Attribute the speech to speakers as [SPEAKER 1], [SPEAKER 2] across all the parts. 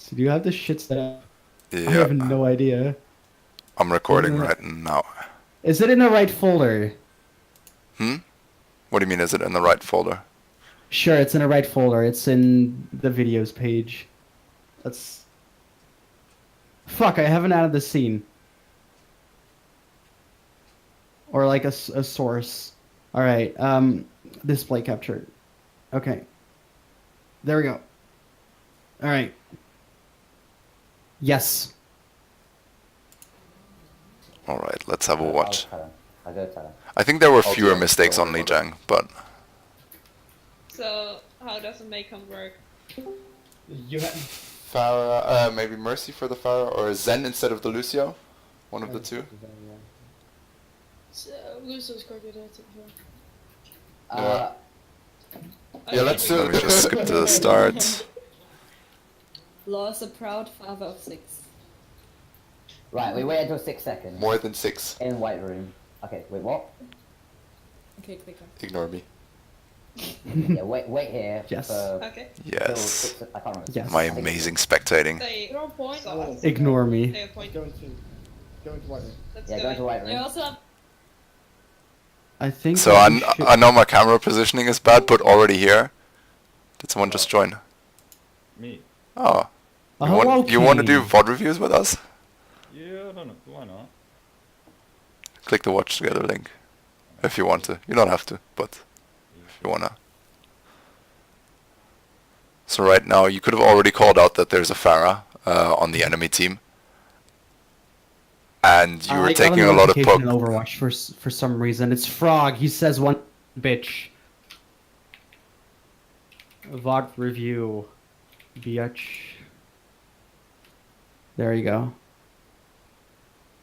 [SPEAKER 1] So do you have this shit set up?
[SPEAKER 2] Yeah.
[SPEAKER 1] I have no idea.
[SPEAKER 2] I'm recording right now.
[SPEAKER 1] Is it in the right folder?
[SPEAKER 2] What do you mean, is it in the right folder?
[SPEAKER 1] Sure, it's in the right folder. It's in the videos page. That's... Fuck, I haven't added the scene. Or like a source. Alright, display capture. Okay. There we go. Alright. Yes.
[SPEAKER 2] Alright, let's have a watch.
[SPEAKER 3] I'll go tell him.
[SPEAKER 2] I think there were fewer mistakes on Lijang, but...
[SPEAKER 4] So, how does the Maycom work?
[SPEAKER 1] You
[SPEAKER 2] Farah, maybe Mercy for the Farah, or Zen instead of the Lucio? One of the two?
[SPEAKER 4] So, Lucio's quite good at it.
[SPEAKER 2] Yeah, let's let me just skip to the start.
[SPEAKER 5] Law's a proud father of 6.
[SPEAKER 3] Right, we wait until 6 seconds.
[SPEAKER 2] More than 6.
[SPEAKER 3] In white room. Okay, wait, what?
[SPEAKER 5] Okay, click on.
[SPEAKER 2] Ignore me.
[SPEAKER 3] Yeah, wait here.
[SPEAKER 1] Yes.
[SPEAKER 3] For
[SPEAKER 4] Okay.
[SPEAKER 2] Yes.
[SPEAKER 3] I can't remember.
[SPEAKER 1] Yes.
[SPEAKER 2] My amazing spectating.
[SPEAKER 4] They point.
[SPEAKER 1] Ignore me.
[SPEAKER 4] They point.
[SPEAKER 6] Go into white room.
[SPEAKER 4] Let's
[SPEAKER 3] Yeah,
[SPEAKER 4] go
[SPEAKER 3] go into white
[SPEAKER 5] You
[SPEAKER 3] room.
[SPEAKER 5] also have
[SPEAKER 1] I think...
[SPEAKER 2] So I know my camera positioning is bad, but already here. Did someone just join?
[SPEAKER 7] Me?
[SPEAKER 2] Oh.
[SPEAKER 1] Oh,
[SPEAKER 2] You want to
[SPEAKER 1] okay.
[SPEAKER 2] do VOD reviews with us?
[SPEAKER 7] Yeah, I don't know. Why not?
[SPEAKER 2] Click the watch together link. If you want to. You don't have to, but if you wanna. So right now, you could have already called out that there's a Farah on the enemy team. And you were taking a lot of
[SPEAKER 1] poke.
[SPEAKER 2] poke.
[SPEAKER 1] Overwatch for some reason. It's Frog. He says one bitch. VOD review. Bitch. There you go.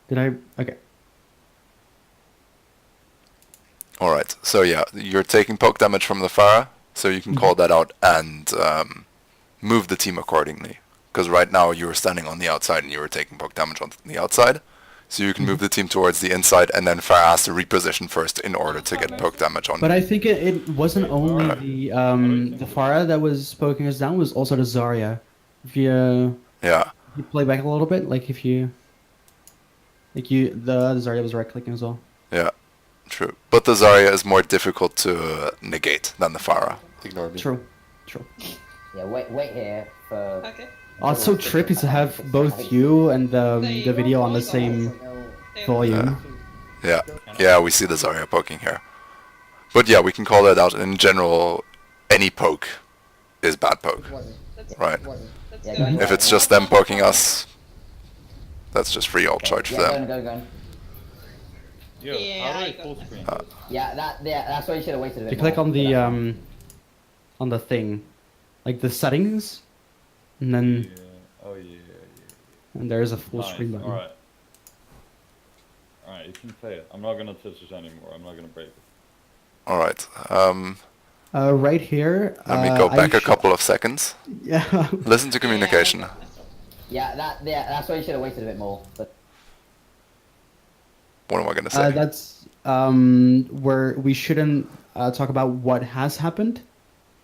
[SPEAKER 1] Did I? Okay.
[SPEAKER 2] Alright, so yeah, you're taking poke damage from the Farah, so you can call that out and move the team accordingly. Because right now you were standing on the outside and you were taking poke damage on the outside. So you can move the team towards the inside, and then Farah has to reposition first in order to get poke damage on.
[SPEAKER 1] But I think it wasn't only the Pharah that was poking us down, it was also the Zarya. If you
[SPEAKER 2] Yeah.
[SPEAKER 1] you play back a little bit, like if you the Zarya was right clicking as well.
[SPEAKER 2] Yeah, true. But the Zarya is more difficult to negate than the Farah. Ignore me.
[SPEAKER 1] True. True.
[SPEAKER 3] Yeah, wait here for...
[SPEAKER 4] Okay.
[SPEAKER 1] Oh, it's so trippy to have both you and the video on the same volume.
[SPEAKER 2] Yeah, yeah, we see the Zarya poking here. But yeah, we can call that out. In general, any poke is bad poke.
[SPEAKER 6] White room.
[SPEAKER 2] Right.
[SPEAKER 6] White room.
[SPEAKER 4] Let's
[SPEAKER 3] Yeah,
[SPEAKER 4] go.
[SPEAKER 3] go in
[SPEAKER 2] If it's just them poking us, that's just free ult charge for
[SPEAKER 3] Yeah,
[SPEAKER 2] them.
[SPEAKER 3] go.
[SPEAKER 7] Yo,
[SPEAKER 4] Yeah,
[SPEAKER 7] how do
[SPEAKER 4] I
[SPEAKER 7] I
[SPEAKER 4] got
[SPEAKER 7] full
[SPEAKER 4] that.
[SPEAKER 7] screen?
[SPEAKER 3] Yeah, that's why you should have waited a bit
[SPEAKER 1] You click
[SPEAKER 3] more.
[SPEAKER 1] on the thing, like the settings, and then
[SPEAKER 7] Yeah. Oh yeah.
[SPEAKER 1] and there's a full
[SPEAKER 7] Nice.
[SPEAKER 1] screen button.
[SPEAKER 7] Alright. Alright, you can say it. I'm not gonna touch this anymore. I'm not gonna break it.
[SPEAKER 2] Alright,
[SPEAKER 1] Right here.
[SPEAKER 2] let me go
[SPEAKER 1] I
[SPEAKER 2] back a
[SPEAKER 1] sh-
[SPEAKER 2] couple of seconds.
[SPEAKER 1] Yeah.
[SPEAKER 2] Listen to communication.
[SPEAKER 3] Yeah, that's why you should have waited a bit more. But
[SPEAKER 2] What am I gonna say?
[SPEAKER 1] That's where we shouldn't talk about what has happened.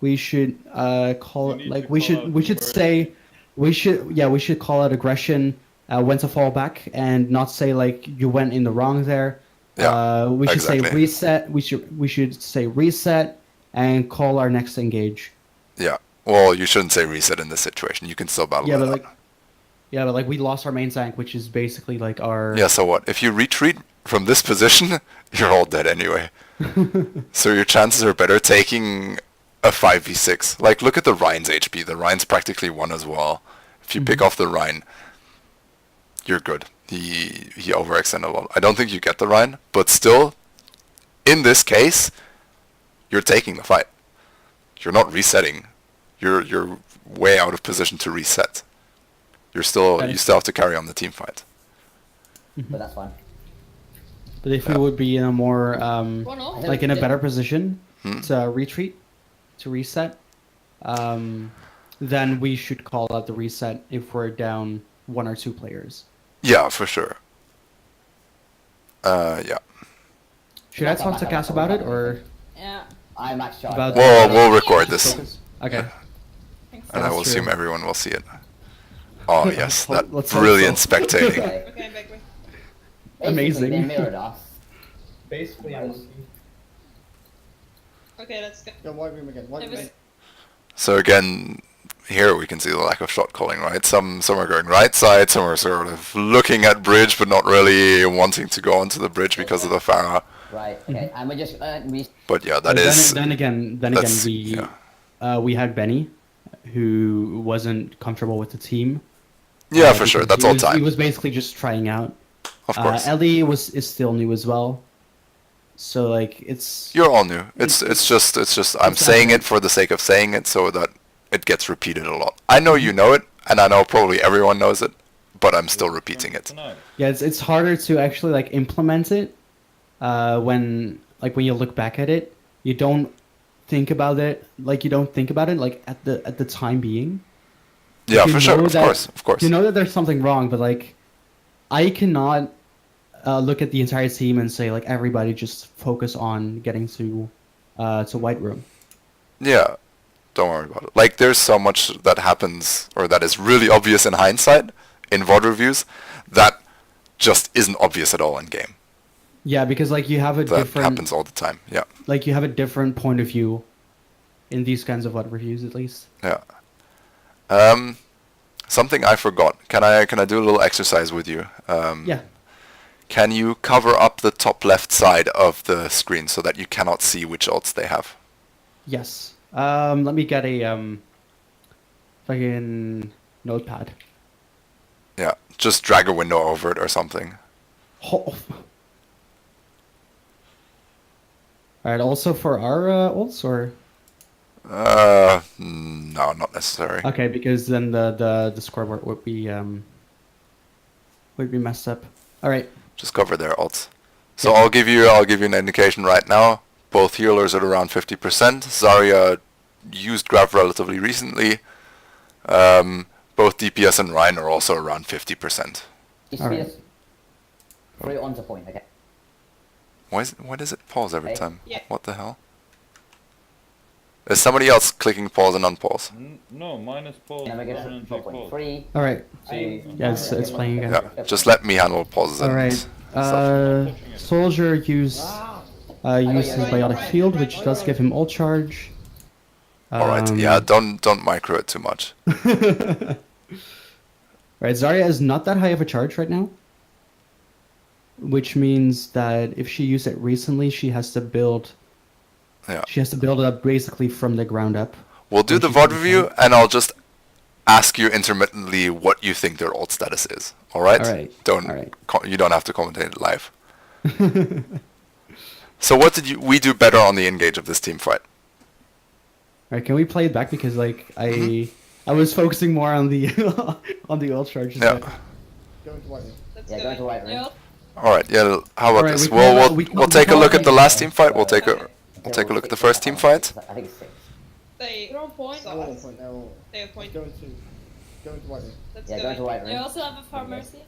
[SPEAKER 1] We should call
[SPEAKER 7] You
[SPEAKER 1] it
[SPEAKER 7] need
[SPEAKER 1] like
[SPEAKER 7] to
[SPEAKER 1] we
[SPEAKER 7] call
[SPEAKER 1] should
[SPEAKER 7] out
[SPEAKER 1] we
[SPEAKER 7] the
[SPEAKER 1] should
[SPEAKER 7] word.
[SPEAKER 1] say we should call out aggression, when to fall back, and not say like you went in the wrong there.
[SPEAKER 2] Yeah,
[SPEAKER 1] We should say
[SPEAKER 2] exactly.
[SPEAKER 1] reset. We should say reset and call our next engage.
[SPEAKER 2] Yeah. Well, you shouldn't say reset in this situation. You can still battle
[SPEAKER 1] Yeah,
[SPEAKER 2] it
[SPEAKER 1] but
[SPEAKER 2] out.
[SPEAKER 1] like yeah, but like we lost our main tank, which is basically like our
[SPEAKER 2] Yeah, so what? If you retreat from this position, you're all dead anyway. So your chances are better taking a 5v6. Like, look at the Rhine's HP. The Rhine's practically 1 as well. If you pick off the Rhine, you're good. He overextended a lot. I don't think you get the Rhine, but still, in this case, you're taking the fight. You're not resetting. You're way out of position to reset. You still have to carry on the team fight.
[SPEAKER 3] but that's fine.
[SPEAKER 1] But if we would be in a more
[SPEAKER 4] One off.
[SPEAKER 1] like in a better position
[SPEAKER 2] Hmm?
[SPEAKER 1] to retreat, to reset, then we should call out the reset if we're down 1 or 2 players.
[SPEAKER 2] Yeah, for sure. Yeah.
[SPEAKER 1] Should I talk to Cass about it or
[SPEAKER 5] yeah.
[SPEAKER 3] I max charge.
[SPEAKER 1] About-
[SPEAKER 2] We'll record this,
[SPEAKER 1] focus? Okay.
[SPEAKER 5] Thanks.
[SPEAKER 2] and I will
[SPEAKER 1] That's true.
[SPEAKER 2] assume everyone will see it. Oh yes, that
[SPEAKER 1] Let's hope
[SPEAKER 2] brilliant
[SPEAKER 1] so.
[SPEAKER 2] spectating.
[SPEAKER 3] Okay.
[SPEAKER 4] Okay, I'm back with.
[SPEAKER 1] Amazing.
[SPEAKER 3] Basically, they mirrored us.
[SPEAKER 6] Basically, I'm lucky.
[SPEAKER 4] Okay, let's go.
[SPEAKER 6] Go white room again. White
[SPEAKER 5] It
[SPEAKER 6] room.
[SPEAKER 5] was-
[SPEAKER 2] So again, here we can see the lack of shot calling, right? Some are going right side, some are sort of looking at bridge but not really wanting to go onto the bridge because of the Farah.
[SPEAKER 3] Right. Okay. And we just
[SPEAKER 2] But yeah, that
[SPEAKER 1] But
[SPEAKER 2] is
[SPEAKER 1] then again,
[SPEAKER 2] that's-
[SPEAKER 1] we had Benny, who wasn't comfortable with the team.
[SPEAKER 2] yeah, for sure.
[SPEAKER 1] because
[SPEAKER 2] That's
[SPEAKER 1] he
[SPEAKER 2] all
[SPEAKER 1] was, He
[SPEAKER 2] time,
[SPEAKER 1] was basically just trying out.
[SPEAKER 2] of course.
[SPEAKER 1] Ellie is still new as well, so like it's
[SPEAKER 2] You're all new. It's just I'm
[SPEAKER 1] It's
[SPEAKER 2] saying
[SPEAKER 1] happening.
[SPEAKER 2] it for the sake of saying it so that it gets repeated a lot. I know you know it, and I know probably everyone knows it, but I'm still repeating it.
[SPEAKER 7] Tonight.
[SPEAKER 1] yeah, it's harder to actually like implement it when you look back at it, you don't think about it like at the time being.
[SPEAKER 2] Yeah,
[SPEAKER 1] You
[SPEAKER 2] for sure.
[SPEAKER 1] know
[SPEAKER 2] Of
[SPEAKER 1] that-
[SPEAKER 2] course, of course.
[SPEAKER 1] You know that there's something wrong, but like I cannot look at the entire team and say like everybody just focus on getting to White Room.
[SPEAKER 2] Yeah, don't worry about it. Like, there's so much that happens, or that is really obvious in hindsight, in VOD reviews, that just isn't obvious at all in game.
[SPEAKER 1] Yeah, because like you have a
[SPEAKER 2] That
[SPEAKER 1] different
[SPEAKER 2] happens all the time. Yeah,
[SPEAKER 1] like you have a different point of view in these kinds of what reviews at least.
[SPEAKER 2] yeah. Something I forgot. Can I do a little exercise with you?
[SPEAKER 1] Yeah.
[SPEAKER 2] Can you cover up the top left side of the screen so that you cannot see which ults they have?
[SPEAKER 1] Yes. Let me get a fucking notepad.
[SPEAKER 2] Yeah, just drag a window over it or something.
[SPEAKER 1] Oh. Alright, also for our ults or
[SPEAKER 2] No, not necessary.
[SPEAKER 1] okay, because then the scoreboard would be messed up. Alright.
[SPEAKER 2] Just cover their ults. So I'll give you an indication right now. Both healers at around 50%. Zarya used Grab relatively recently. Both DPS and Ryan are also around 50%.
[SPEAKER 3] you speed
[SPEAKER 1] Alright.
[SPEAKER 3] us through onto point. Okay.
[SPEAKER 2] Why does it pause every
[SPEAKER 3] Okay.
[SPEAKER 2] time?
[SPEAKER 4] Yeah.
[SPEAKER 2] What the hell? Is somebody else clicking pause and unpause?
[SPEAKER 7] No, minus pause.
[SPEAKER 3] And we get
[SPEAKER 7] permanently
[SPEAKER 3] control point.
[SPEAKER 7] pause.
[SPEAKER 3] 3,
[SPEAKER 1] Alright.
[SPEAKER 3] 2.
[SPEAKER 1] Yeah, it's playing again.
[SPEAKER 2] Yeah, just let me handle pauses and
[SPEAKER 1] Alright.
[SPEAKER 2] stuff.
[SPEAKER 1] Soldier used his biotic field, which does give him ult charge.
[SPEAKER 2] Alright, yeah, don't micro it too much.
[SPEAKER 1] Right, Zarya is not that high of a charge right now, which means that if she used it recently, she has to build.
[SPEAKER 2] Yeah.
[SPEAKER 1] She has to build it up basically from the ground up.
[SPEAKER 2] We'll do
[SPEAKER 1] When
[SPEAKER 2] the
[SPEAKER 1] she's
[SPEAKER 2] VOD
[SPEAKER 1] on
[SPEAKER 2] review,
[SPEAKER 1] point.
[SPEAKER 2] and I'll just ask you intermittently what you think their ult status is. Alright?
[SPEAKER 1] Alright,
[SPEAKER 2] Don't
[SPEAKER 1] alright.
[SPEAKER 2] You don't have to commentate it live. So what did we do better on the engage of this team fight?
[SPEAKER 1] Alright, can we play it back because like I was focusing more on the on the ult charges.
[SPEAKER 2] Yeah.
[SPEAKER 6] Go into white room.
[SPEAKER 4] Let's
[SPEAKER 3] Yeah,
[SPEAKER 4] go.
[SPEAKER 3] go into white room.
[SPEAKER 5] Yeah.
[SPEAKER 2] Alright, yeah, how about
[SPEAKER 1] Alright,
[SPEAKER 2] this?
[SPEAKER 1] we call
[SPEAKER 2] We'll
[SPEAKER 1] that- we
[SPEAKER 2] we'll
[SPEAKER 1] call-
[SPEAKER 2] take
[SPEAKER 1] we
[SPEAKER 2] a
[SPEAKER 1] call
[SPEAKER 2] look
[SPEAKER 1] that
[SPEAKER 2] at the last team fight. We'll take
[SPEAKER 3] Okay.
[SPEAKER 2] a look at the first team fight.
[SPEAKER 3] I think it's 6.
[SPEAKER 4] They are on point.
[SPEAKER 6] They're all on point. They're all.
[SPEAKER 4] They have point.
[SPEAKER 6] Go into white room.
[SPEAKER 4] Let's
[SPEAKER 3] Yeah,
[SPEAKER 4] go.
[SPEAKER 3] go into white
[SPEAKER 5] They
[SPEAKER 3] room.
[SPEAKER 5] also have a far mercy.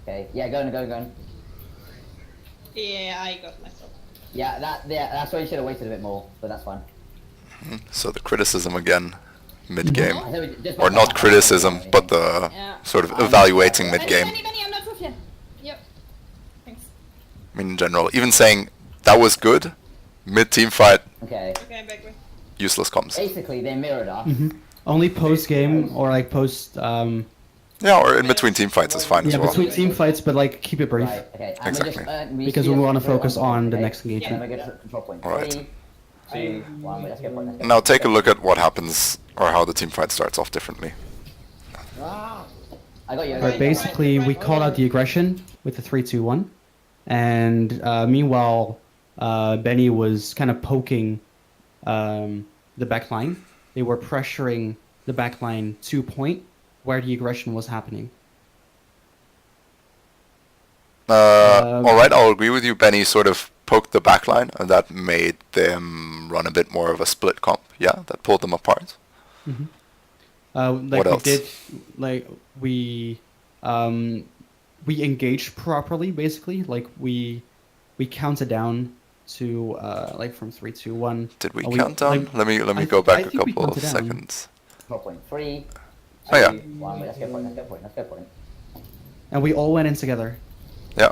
[SPEAKER 3] Okay. Yeah, go in.
[SPEAKER 4] Yeah, I got myself.
[SPEAKER 3] Yeah, that's why you should have waited a bit more, but that's fine.
[SPEAKER 2] So the criticism again, mid game,
[SPEAKER 3] I think we just
[SPEAKER 2] or not criticism, but the
[SPEAKER 5] Yeah.
[SPEAKER 2] sort of evaluating mid
[SPEAKER 5] Benny,
[SPEAKER 2] game.
[SPEAKER 5] Benny, Benny, I'm not proof yet.
[SPEAKER 4] Yep.
[SPEAKER 5] Thanks.
[SPEAKER 2] I mean, in general, even saying that was good, mid team fight,
[SPEAKER 3] Okay.
[SPEAKER 4] Okay, I'm back with.
[SPEAKER 2] useless comms.
[SPEAKER 3] Basically, they mirrored us.
[SPEAKER 1] Only post game or like post
[SPEAKER 2] Yeah, or in between team fights is fine as
[SPEAKER 1] yeah
[SPEAKER 2] well.
[SPEAKER 1] between team fights, but like keep it brief
[SPEAKER 3] Right. Okay. And
[SPEAKER 2] Exactly.
[SPEAKER 3] we
[SPEAKER 1] because
[SPEAKER 3] speed
[SPEAKER 1] we
[SPEAKER 3] us
[SPEAKER 1] want to
[SPEAKER 3] through
[SPEAKER 1] focus
[SPEAKER 3] onto point,
[SPEAKER 1] on the
[SPEAKER 3] okay?
[SPEAKER 1] next
[SPEAKER 3] And then we
[SPEAKER 1] engagement.
[SPEAKER 3] get to control point.
[SPEAKER 2] Alright.
[SPEAKER 3] 3, 2, 1. Let's go point. Let's go.
[SPEAKER 2] Now take a look at what happens, or how the team fight starts off differently.
[SPEAKER 3] I got you.
[SPEAKER 1] Right, basically we called out the aggression with the 3-2-1, and meanwhile Benny was kind of poking the back line. They were pressuring the back line to point where the aggression was happening.
[SPEAKER 2] Alright, I'll agree with you. Benny sort of poked the backline, and that made them run a bit more of a split comp. Yeah, that pulled them apart.
[SPEAKER 1] Like
[SPEAKER 2] What else?
[SPEAKER 1] we did, like we engaged properly. Basically, like we counted down to like from 3-2-1.
[SPEAKER 2] Did we
[SPEAKER 1] Oh,
[SPEAKER 2] count down?
[SPEAKER 1] like,
[SPEAKER 2] let me
[SPEAKER 1] I
[SPEAKER 2] go
[SPEAKER 1] thi- I
[SPEAKER 2] back a
[SPEAKER 1] think we
[SPEAKER 2] couple of
[SPEAKER 1] counted down.
[SPEAKER 2] seconds.
[SPEAKER 3] Control point. 3,
[SPEAKER 2] Oh yeah,
[SPEAKER 3] One, let's go point, let's go point, let's go point.
[SPEAKER 1] And we all went in together.
[SPEAKER 2] yeah.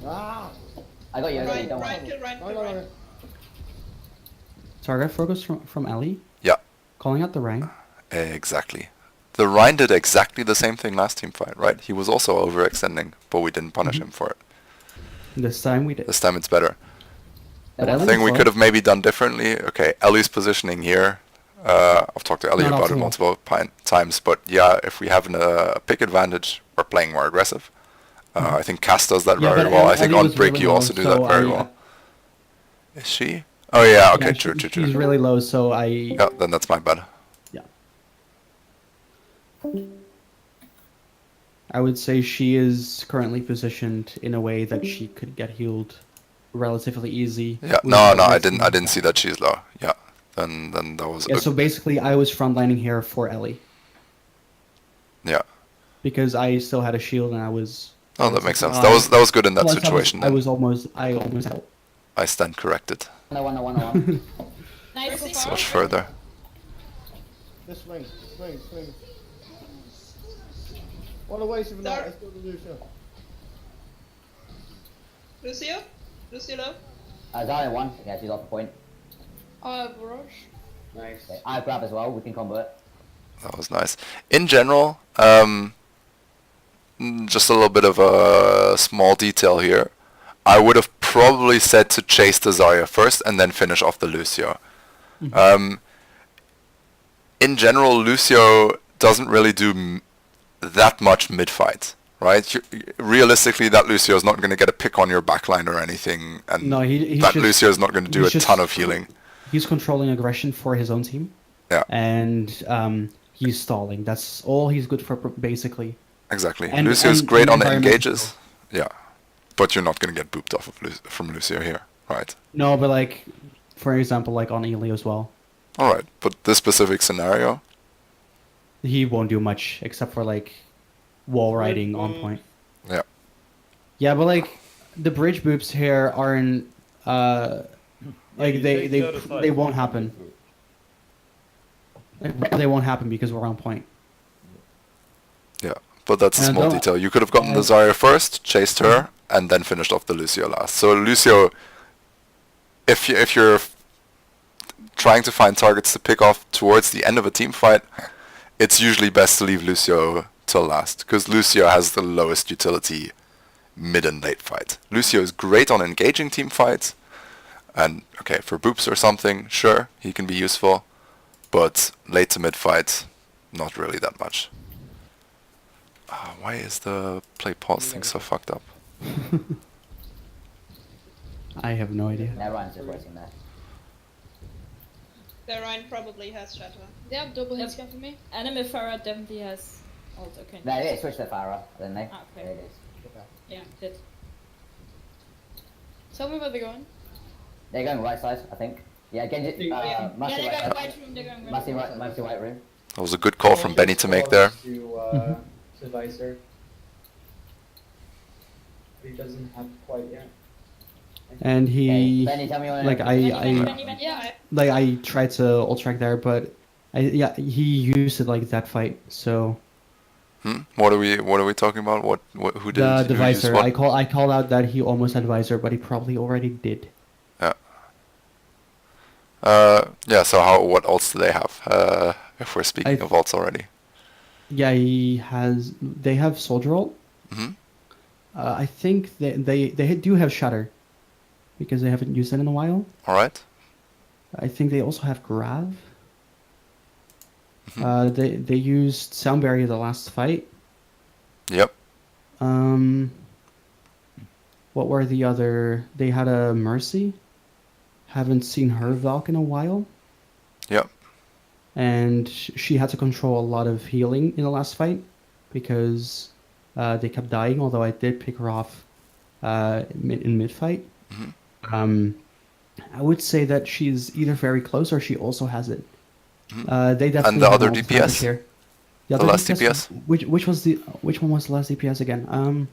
[SPEAKER 6] Ah!
[SPEAKER 3] I got you,
[SPEAKER 4] Ryan,
[SPEAKER 3] don't
[SPEAKER 4] Ryan,
[SPEAKER 3] worry.
[SPEAKER 4] kill Ryan,
[SPEAKER 6] No,
[SPEAKER 4] kill
[SPEAKER 6] no,
[SPEAKER 4] Ryan.
[SPEAKER 6] no.
[SPEAKER 1] Target focus from Ellie,
[SPEAKER 2] Yeah,
[SPEAKER 1] calling out the Rhine.
[SPEAKER 2] exactly. The Rhine did exactly the same thing last team fight, right? He was also overextending, but we didn't punish him for it.
[SPEAKER 1] This time we did.
[SPEAKER 2] This time it's better.
[SPEAKER 1] But
[SPEAKER 3] The
[SPEAKER 1] Ellie
[SPEAKER 2] Thing we
[SPEAKER 1] slow.
[SPEAKER 2] could have maybe done differently. Okay, Ellie's positioning here. I've talked to Ellie
[SPEAKER 1] Not
[SPEAKER 2] about it
[SPEAKER 1] optimal.
[SPEAKER 2] multiple times, but yeah, if we have a pick advantage, we're playing more aggressive. I think Cass does that
[SPEAKER 1] Yeah,
[SPEAKER 2] very
[SPEAKER 1] but
[SPEAKER 2] well.
[SPEAKER 1] Ellie
[SPEAKER 2] I think on
[SPEAKER 1] was
[SPEAKER 2] Brick
[SPEAKER 1] really
[SPEAKER 2] you
[SPEAKER 1] low,
[SPEAKER 2] also do
[SPEAKER 1] so
[SPEAKER 2] that very
[SPEAKER 1] I,
[SPEAKER 2] well. Is she? Oh yeah, okay,
[SPEAKER 1] yeah,
[SPEAKER 2] true.
[SPEAKER 1] She's really low, so I.
[SPEAKER 2] Yeah, then that's my bad.
[SPEAKER 1] Yeah. I would say she is currently positioned in a way that she could get healed relatively easy.
[SPEAKER 2] Yeah,
[SPEAKER 1] without
[SPEAKER 2] no, I
[SPEAKER 1] risking
[SPEAKER 2] didn't see
[SPEAKER 1] that.
[SPEAKER 2] that she's low. Yeah, then that was
[SPEAKER 1] Yeah, so basically I was frontlining here for Ellie
[SPEAKER 2] yeah.
[SPEAKER 1] because I still had a shield and I was.
[SPEAKER 2] Oh, that makes sense.
[SPEAKER 1] uh,
[SPEAKER 2] That was good in that
[SPEAKER 1] plus
[SPEAKER 2] situation.
[SPEAKER 1] I
[SPEAKER 2] then.
[SPEAKER 1] was almost out.
[SPEAKER 2] I stand corrected.
[SPEAKER 3] No one.
[SPEAKER 5] Nice so
[SPEAKER 4] So
[SPEAKER 5] far.
[SPEAKER 2] So much further.
[SPEAKER 6] Just swing. What a waste of a night.
[SPEAKER 4] There.
[SPEAKER 6] Let's go to Lucia.
[SPEAKER 4] Lucio? Lucio low?
[SPEAKER 3] Zarya one, yeah, she's off the point.
[SPEAKER 4] Barrage.
[SPEAKER 6] Nice.
[SPEAKER 3] Okay, I grab as well, we can combo it.
[SPEAKER 2] That was nice. In general, just a little bit of a small detail here. I would have probably said to chase the Zarya first and then finish off the Lucio. In general, Lucio doesn't really do that much mid-fight, right? Realistically, that Lucio is not going to get a pick on your backline or anything, and
[SPEAKER 1] No, he's
[SPEAKER 2] that
[SPEAKER 1] just-
[SPEAKER 2] Lucio is not going to do a
[SPEAKER 1] he's just-
[SPEAKER 2] ton of healing.
[SPEAKER 1] He's controlling aggression for his own team.
[SPEAKER 2] Yeah.
[SPEAKER 1] And he's stalling. That's all he's good for, basically.
[SPEAKER 2] Exactly.
[SPEAKER 1] And-
[SPEAKER 2] Lucio's
[SPEAKER 1] and-
[SPEAKER 2] great
[SPEAKER 1] and
[SPEAKER 2] on the
[SPEAKER 1] environmental.
[SPEAKER 2] engages. Yeah. But you're not going to get booped off of from Lucio here, right?
[SPEAKER 1] No, but like, for example, like on Ely as well,
[SPEAKER 2] Alright, but this specific scenario,
[SPEAKER 1] he won't do much except for like wall riding on point.
[SPEAKER 2] yeah.
[SPEAKER 1] Yeah, but like the bridge boops here aren't like
[SPEAKER 7] You take the other side.
[SPEAKER 1] they won't happen. They won't happen because we're on point.
[SPEAKER 2] Yeah, but that's a
[SPEAKER 1] And
[SPEAKER 2] small
[SPEAKER 1] don't-
[SPEAKER 2] detail. You could have gotten the Zarya first, chased her, and then finished off the Lucio last. So Lucio, if you're trying to find targets to pick off towards the end of a team fight, it's usually best to leave Lucio till last, because Lucio has the lowest utility mid and late fight. Lucio is great on engaging team fights, and okay, for boops or something, sure, he can be useful, but late to mid fight, not really that much. Why is the play pause thing so fucked up?
[SPEAKER 1] I have no idea.
[SPEAKER 3] Yeah, Ryan's just waiting there.
[SPEAKER 4] The Ryan probably has shatter.
[SPEAKER 5] They have double hit scan for me. Enemy Farah definitely has ult, okay.
[SPEAKER 3] There it is, switch to Farah, didn't they?
[SPEAKER 5] Ah, okay.
[SPEAKER 3] There it is.
[SPEAKER 5] Yeah, hit. Tell me where they're going.
[SPEAKER 3] They're going right side, I think. Yeah, Genji,
[SPEAKER 5] Yeah,
[SPEAKER 3] Master
[SPEAKER 5] they're going
[SPEAKER 3] right,
[SPEAKER 5] white room, they're going right
[SPEAKER 3] Master
[SPEAKER 5] room.
[SPEAKER 3] right, Master white room.
[SPEAKER 2] That was a good call from Benny to make there.
[SPEAKER 8] To Visor. He doesn't have quite yet.
[SPEAKER 1] And
[SPEAKER 3] Okay,
[SPEAKER 1] he
[SPEAKER 3] Benny, tell me when.
[SPEAKER 1] like
[SPEAKER 5] Benny,
[SPEAKER 1] I
[SPEAKER 4] Yeah,
[SPEAKER 1] like I tried to ult track there, but he used it like that fight. So
[SPEAKER 2] What are we talking about? Who did
[SPEAKER 1] the
[SPEAKER 2] who used
[SPEAKER 1] visor,
[SPEAKER 2] what?
[SPEAKER 1] I called out that he almost had visor, but he probably already did.
[SPEAKER 2] Yeah. So what ults do they have? If we're speaking
[SPEAKER 1] I-
[SPEAKER 2] of ults already.
[SPEAKER 1] Yeah, they have soldier ult.
[SPEAKER 2] Mhm.
[SPEAKER 1] I think they do have shatter because they haven't used it in a while.
[SPEAKER 2] All right.
[SPEAKER 1] I think they also have grav.
[SPEAKER 2] Mhm.
[SPEAKER 1] They used sound barrier the last fight.
[SPEAKER 2] Yep.
[SPEAKER 1] What were the other? They had a mercy. Haven't seen her Valk in a while,
[SPEAKER 2] Yep.
[SPEAKER 1] and she had to control a lot of healing in the last fight because they kept dying. Although I did pick her off in mid fight.
[SPEAKER 2] Mhm.
[SPEAKER 1] I would say that she's either very close or she also has it.
[SPEAKER 2] Mhm.
[SPEAKER 1] They definitely
[SPEAKER 2] And the
[SPEAKER 1] have
[SPEAKER 2] other
[SPEAKER 1] an ult
[SPEAKER 2] DPS?
[SPEAKER 1] advantage here.
[SPEAKER 2] The
[SPEAKER 1] other
[SPEAKER 2] last DPS?
[SPEAKER 1] Which one was the last DPS again?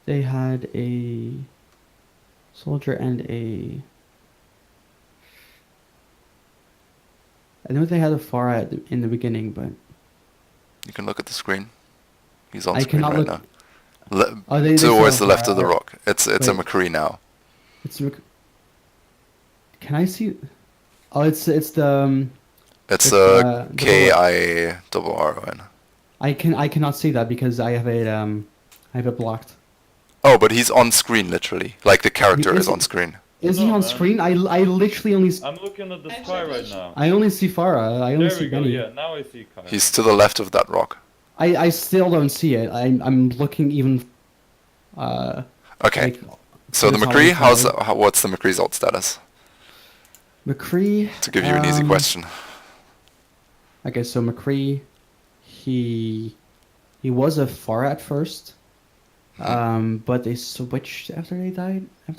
[SPEAKER 1] They had a soldier and a. I know they had a Pharah in the beginning, but
[SPEAKER 2] You can look at the screen. He's on
[SPEAKER 1] I
[SPEAKER 2] screen
[SPEAKER 1] cannot
[SPEAKER 2] right
[SPEAKER 1] look.
[SPEAKER 2] now.
[SPEAKER 1] Oh, they
[SPEAKER 2] Towards
[SPEAKER 1] still
[SPEAKER 2] the left of the
[SPEAKER 1] are-
[SPEAKER 2] rock. It's a
[SPEAKER 1] Wait.
[SPEAKER 2] McCree now.
[SPEAKER 1] It's. Can I see? Oh, it's the.
[SPEAKER 2] It's
[SPEAKER 1] It's,
[SPEAKER 2] a
[SPEAKER 1] the
[SPEAKER 2] KIRRON.
[SPEAKER 1] I cannot see that because I have it blocked.
[SPEAKER 2] Oh, but he's on screen literally. Like the character
[SPEAKER 1] Is
[SPEAKER 2] is
[SPEAKER 1] he-
[SPEAKER 2] on screen.
[SPEAKER 1] Is he
[SPEAKER 7] No,
[SPEAKER 1] on
[SPEAKER 7] man.
[SPEAKER 1] screen? I literally only
[SPEAKER 7] I'm looking at the
[SPEAKER 4] I'm
[SPEAKER 7] sky right
[SPEAKER 4] sorry.
[SPEAKER 7] now.
[SPEAKER 1] I only see Farah. I only
[SPEAKER 7] There
[SPEAKER 1] see
[SPEAKER 7] we go.
[SPEAKER 1] Benny.
[SPEAKER 7] Yeah, now I see Kyle.
[SPEAKER 2] He's to the left of that rock.
[SPEAKER 1] I still don't see it. I'm looking even.
[SPEAKER 2] Okay.
[SPEAKER 1] Like,
[SPEAKER 2] So the
[SPEAKER 1] it's
[SPEAKER 2] McCree,
[SPEAKER 1] always
[SPEAKER 2] what's the McCree's ult status?
[SPEAKER 1] McCree.
[SPEAKER 2] To give you an easy question.
[SPEAKER 1] Okay, so McCree, he was a Farah at first, but they switched after they died. I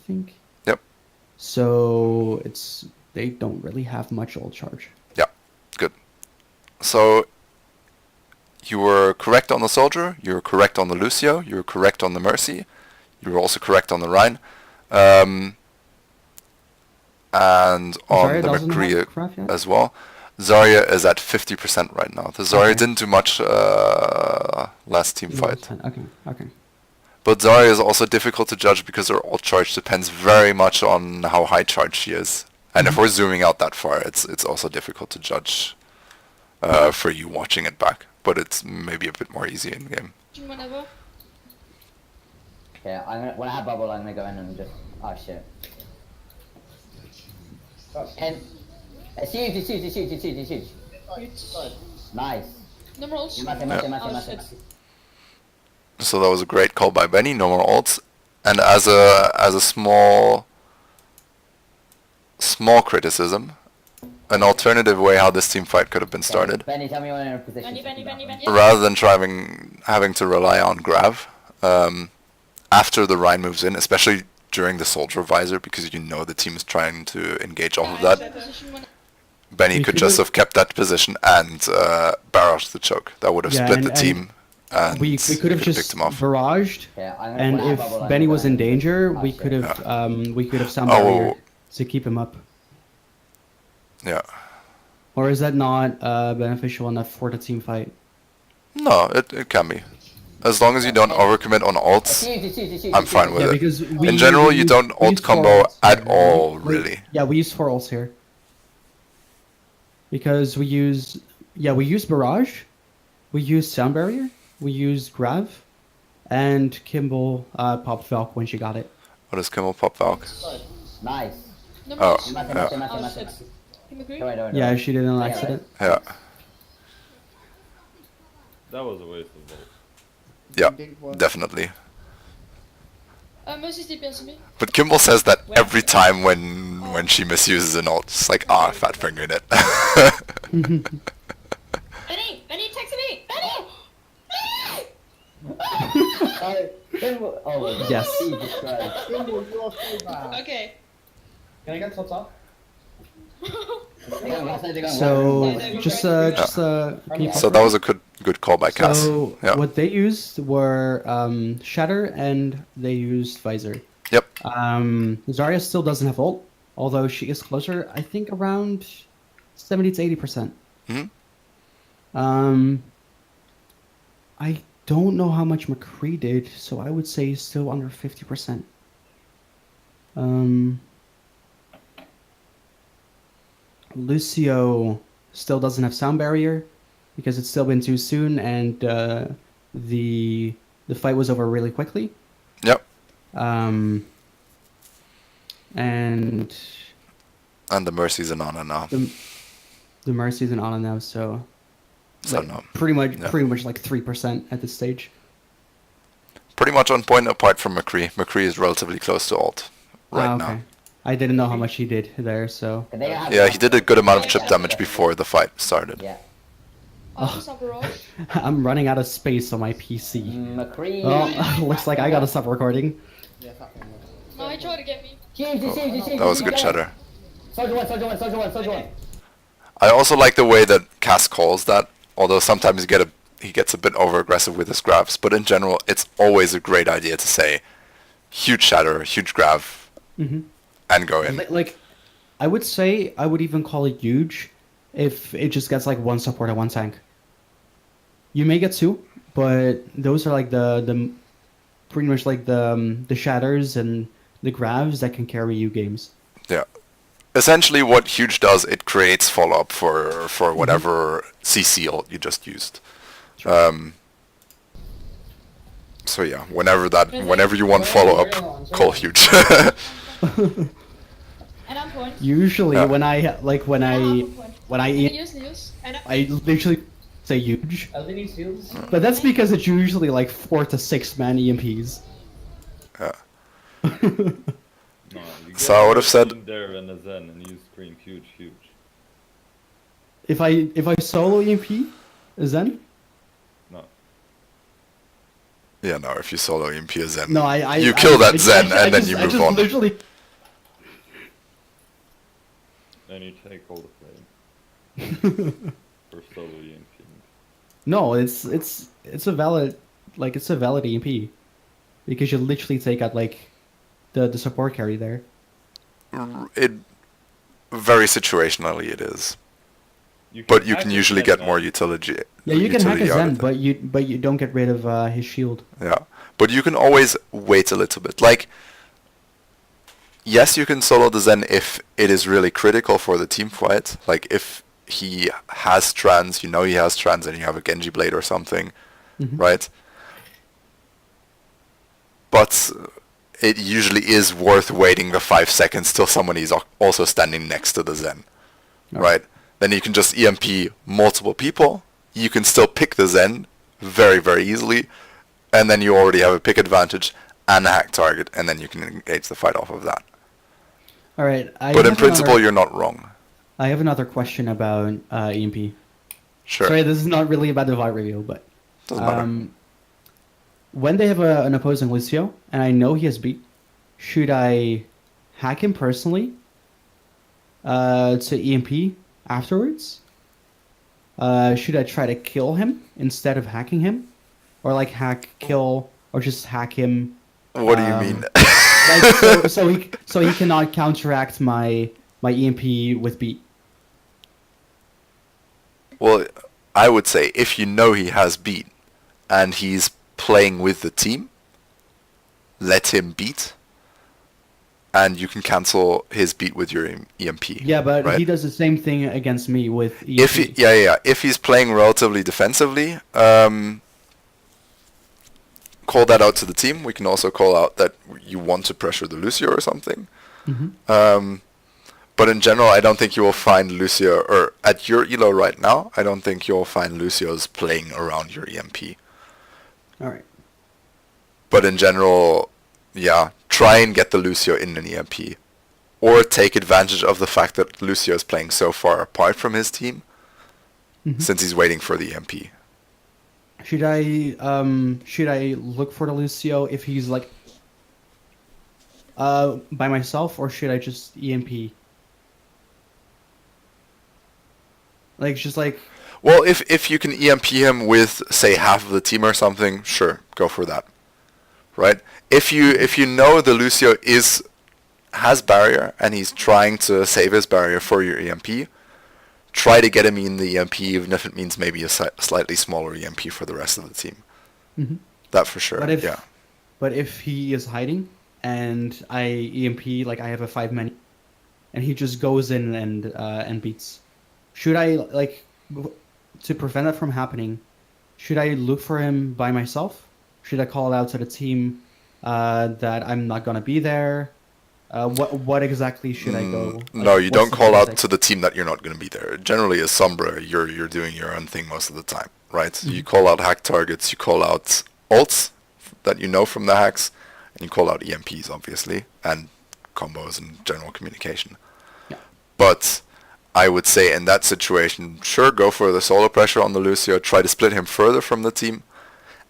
[SPEAKER 1] think.
[SPEAKER 2] Yep.
[SPEAKER 1] So they don't really have much ult charge.
[SPEAKER 2] Yeah. Good. So you were correct on the soldier, you were correct on the Lucio, you were correct on the Mercy, you were also correct on the Rhine. And on
[SPEAKER 1] Zarya
[SPEAKER 2] the
[SPEAKER 1] doesn't have
[SPEAKER 2] McCree
[SPEAKER 1] craft yet?
[SPEAKER 2] as well. Zarya is at 50% right now. The Zarya
[SPEAKER 1] Okay.
[SPEAKER 2] didn't do much last team fight.
[SPEAKER 1] Okay.
[SPEAKER 2] But Zarya is also difficult to judge because her ult charge depends very much on how high charge she is. And if we're zooming out that far, it's also difficult to judge for you watching it back. But it's maybe a bit more easy in game.
[SPEAKER 4] Whenever.
[SPEAKER 3] Yeah, when I have bubble, I'm gonna go in and just. Oh shit. And. It's huge, it's huge, it's huge, it's huge, it's huge. Nice.
[SPEAKER 4] Number also.
[SPEAKER 3] Mate.
[SPEAKER 2] So that was a great call by Benny. No more ults. And as a small criticism, an alternative way how this team fight could have been started,
[SPEAKER 3] Benny, tell me when you're in a position.
[SPEAKER 4] Benny.
[SPEAKER 2] rather than having to rely on grav, after the Rhine moves in, especially during the soldier visor, because you know the team is trying to engage off of that, Benny
[SPEAKER 1] We
[SPEAKER 2] could
[SPEAKER 1] could
[SPEAKER 2] just
[SPEAKER 1] have-
[SPEAKER 2] have kept that position and barraged the choke. That would have
[SPEAKER 1] Yeah,
[SPEAKER 2] split the
[SPEAKER 1] and
[SPEAKER 2] team, and
[SPEAKER 1] We could have
[SPEAKER 2] picked
[SPEAKER 1] just
[SPEAKER 2] him off.
[SPEAKER 1] barraged,
[SPEAKER 3] Yeah,
[SPEAKER 1] and if Benny was in danger, we could have sound barrier to keep him up.
[SPEAKER 2] Yeah.
[SPEAKER 1] Or is that not beneficial enough for the team fight?
[SPEAKER 2] No, it can be. As long as you don't overcommit on ults, I'm fine with
[SPEAKER 1] Yeah,
[SPEAKER 2] it.
[SPEAKER 1] because
[SPEAKER 2] In general, you don't
[SPEAKER 1] we
[SPEAKER 2] ult
[SPEAKER 1] use four
[SPEAKER 2] combo
[SPEAKER 1] ults
[SPEAKER 2] at
[SPEAKER 1] here,
[SPEAKER 2] all,
[SPEAKER 1] right?
[SPEAKER 2] really.
[SPEAKER 1] Yeah, we use 4 ults here. Because we use barrage, we use sound barrier, we use grav, and Kimball popped Valk when she got it.
[SPEAKER 2] What is Kimmel Pop Valk?
[SPEAKER 3] Nice.
[SPEAKER 4] Number
[SPEAKER 2] Oh,
[SPEAKER 4] also.
[SPEAKER 2] yeah.
[SPEAKER 4] Oh shit. Him agree?
[SPEAKER 1] Yeah, she did it on accident.
[SPEAKER 2] Yeah.
[SPEAKER 7] That was a waste of votes.
[SPEAKER 2] Yeah, definitely.
[SPEAKER 4] Mercy's DPS me.
[SPEAKER 2] But Kimball says that every time when she misuses an ult, it's like, fat fingered it.
[SPEAKER 4] Benny, text me! Benny!
[SPEAKER 3] Oh,
[SPEAKER 1] Yes.
[SPEAKER 3] Jesus Christ.
[SPEAKER 6] Kimball, you are so bad.
[SPEAKER 4] Okay.
[SPEAKER 8] Can I get top top?
[SPEAKER 1] So just keep
[SPEAKER 2] So that was a good call by Cass.
[SPEAKER 1] So
[SPEAKER 2] Yeah.
[SPEAKER 1] what they used were Shatter and they used Visor.
[SPEAKER 2] Yep.
[SPEAKER 1] Zarya still doesn't have ult, although she is closer, I think around 70 to 80%.
[SPEAKER 2] Mhm.
[SPEAKER 1] I don't know how much McCree did, so I would say still under 50%. Lucio still doesn't have sound barrier because it's still been too soon and the fight was over really quickly.
[SPEAKER 2] Yep.
[SPEAKER 1] And
[SPEAKER 2] And the Mercy's an Ana now.
[SPEAKER 1] the Mercy's an Ana now, so
[SPEAKER 2] So
[SPEAKER 1] like,
[SPEAKER 2] no.
[SPEAKER 1] pretty much
[SPEAKER 2] Yeah.
[SPEAKER 1] like 3% at this stage.
[SPEAKER 2] Pretty much on point apart from McCree. McCree is relatively close to ult right now.
[SPEAKER 1] I didn't know how much he did there, so
[SPEAKER 2] Yeah, he did a good amount of chip damage before the fight started.
[SPEAKER 3] Yeah.
[SPEAKER 4] Stop barrage.
[SPEAKER 1] I'm running out of space on my PC.
[SPEAKER 3] McCree.
[SPEAKER 1] Well, looks like I gotta stop recording.
[SPEAKER 6] Yeah, fuck him.
[SPEAKER 4] No, he tried to get me.
[SPEAKER 2] That was a good cheddar.
[SPEAKER 3] Soldier one.
[SPEAKER 2] I also like the way that Cass calls that, although sometimes he gets a bit over aggressive with his grabs, but in general it's always a great idea to say huge shatter, huge grab, and go in.
[SPEAKER 1] Like, I would say I would even call it huge if it just gets like one support and one tank. You may get 2, but those are like the pretty much like the shatters and the grabs that can carry you games.
[SPEAKER 2] Yeah. Essentially, what Huge does, it creates follow-up for whatever CC ult you just used. So yeah, whenever you want follow-up, call Huge.
[SPEAKER 4] And I'm point.
[SPEAKER 1] Usually
[SPEAKER 2] Yeah.
[SPEAKER 1] when I
[SPEAKER 4] Use. And
[SPEAKER 1] I literally say huge,
[SPEAKER 8] LD needs heals.
[SPEAKER 1] but that's because it's usually like 4 to 6 man EMPs.
[SPEAKER 2] Yeah.
[SPEAKER 7] No, you
[SPEAKER 2] So I would have said-
[SPEAKER 7] there and a Zen and use Scream huge.
[SPEAKER 1] If I solo EMP, then
[SPEAKER 7] No.
[SPEAKER 2] Yeah, no, if you solo EMP a Zen,
[SPEAKER 1] no, I
[SPEAKER 2] you kill that Zen
[SPEAKER 1] I
[SPEAKER 2] and then
[SPEAKER 1] just-
[SPEAKER 2] you
[SPEAKER 1] I
[SPEAKER 2] move
[SPEAKER 1] just
[SPEAKER 2] on.
[SPEAKER 1] Literally,
[SPEAKER 7] Then you take all the flame. For solo EMP.
[SPEAKER 1] no, it's a valid EMP because you literally take out like the support carry there.
[SPEAKER 2] It very situationally it is, but you can usually get more utility.
[SPEAKER 1] Yeah, you can hack a
[SPEAKER 2] utility out
[SPEAKER 1] Zen,
[SPEAKER 2] of it.
[SPEAKER 1] but you don't get rid of his shield.
[SPEAKER 2] Yeah, but you can always wait a little bit. Like, yes, you can solo the Zen if it is really critical for the team fight. Like if he has trans, you know he has trans, and you have a Genji blade or something, right? But it usually is worth waiting the 5 seconds till someone is also standing next to the Zen, right? Then you can just EMP multiple people. You can still pick the Zen very, very easily, and then you already have a pick advantage and a hack target, and then you can engage the fight off of that.
[SPEAKER 1] All right,
[SPEAKER 2] But in principle, you're not wrong.
[SPEAKER 1] I have another question about EMP.
[SPEAKER 2] Sure.
[SPEAKER 1] Sorry, this is not really about the VOD review, but
[SPEAKER 2] Doesn't matter.
[SPEAKER 1] when they have an opposing Lucio, and I know he has beat, should I hack him personally to EMP afterwards? Should I try to kill him instead of hacking him? Or like hack, kill, or just hack him?
[SPEAKER 2] What do you mean?
[SPEAKER 1] Like, so he cannot counteract my EMP with beat.
[SPEAKER 2] Well, I would say if you know he has beat and he's playing with the team, let him beat, and you can cancel his beat with your EMP.
[SPEAKER 1] Yeah, but
[SPEAKER 2] right?
[SPEAKER 1] he does the same thing against me with EMP.
[SPEAKER 2] If he, if he's playing relatively defensively, call that out to the team. We can also call out that you want to pressure the Lucio or something. But in general, I don't think you will find Lucio, or at your elo right now, I don't think you'll find Lucio's playing around your EMP.
[SPEAKER 1] All right.
[SPEAKER 2] But in general, yeah, try and get the Lucio in an EMP. Or take advantage of the fact that Lucio is playing so far apart from his team, since he's waiting for the EMP.
[SPEAKER 1] Should I look for the Lucio if he's like by myself, or should I just EMP? Like just like
[SPEAKER 2] Well, if you can EMP him with, say, half of the team or something, sure, go for that. Right? If you know the Lucio has barrier and he's trying to save his barrier for your EMP, try to get him in the EMP, even if it means maybe a slightly smaller EMP for the rest of the team. That for sure.
[SPEAKER 1] But if he is hiding and I EMP, like I have a 5-man, and he just goes in and beats, should I, like, to prevent that from happening, should I look for him by myself? Should I call out to the team that I'm not gonna be there? What exactly should I go?
[SPEAKER 2] No, you don't call out
[SPEAKER 1] to
[SPEAKER 2] to the team that you're not going to be there. Generally, as Sombra, you're doing your own thing most of the time, right? You call out hack targets, you call out ults that you know from the hacks, and you call out EMPs, obviously, and combos and general communication.
[SPEAKER 1] Yeah.
[SPEAKER 2] But I would say in that situation, sure, go for the solo pressure on the Lucio, try to split him further from the team,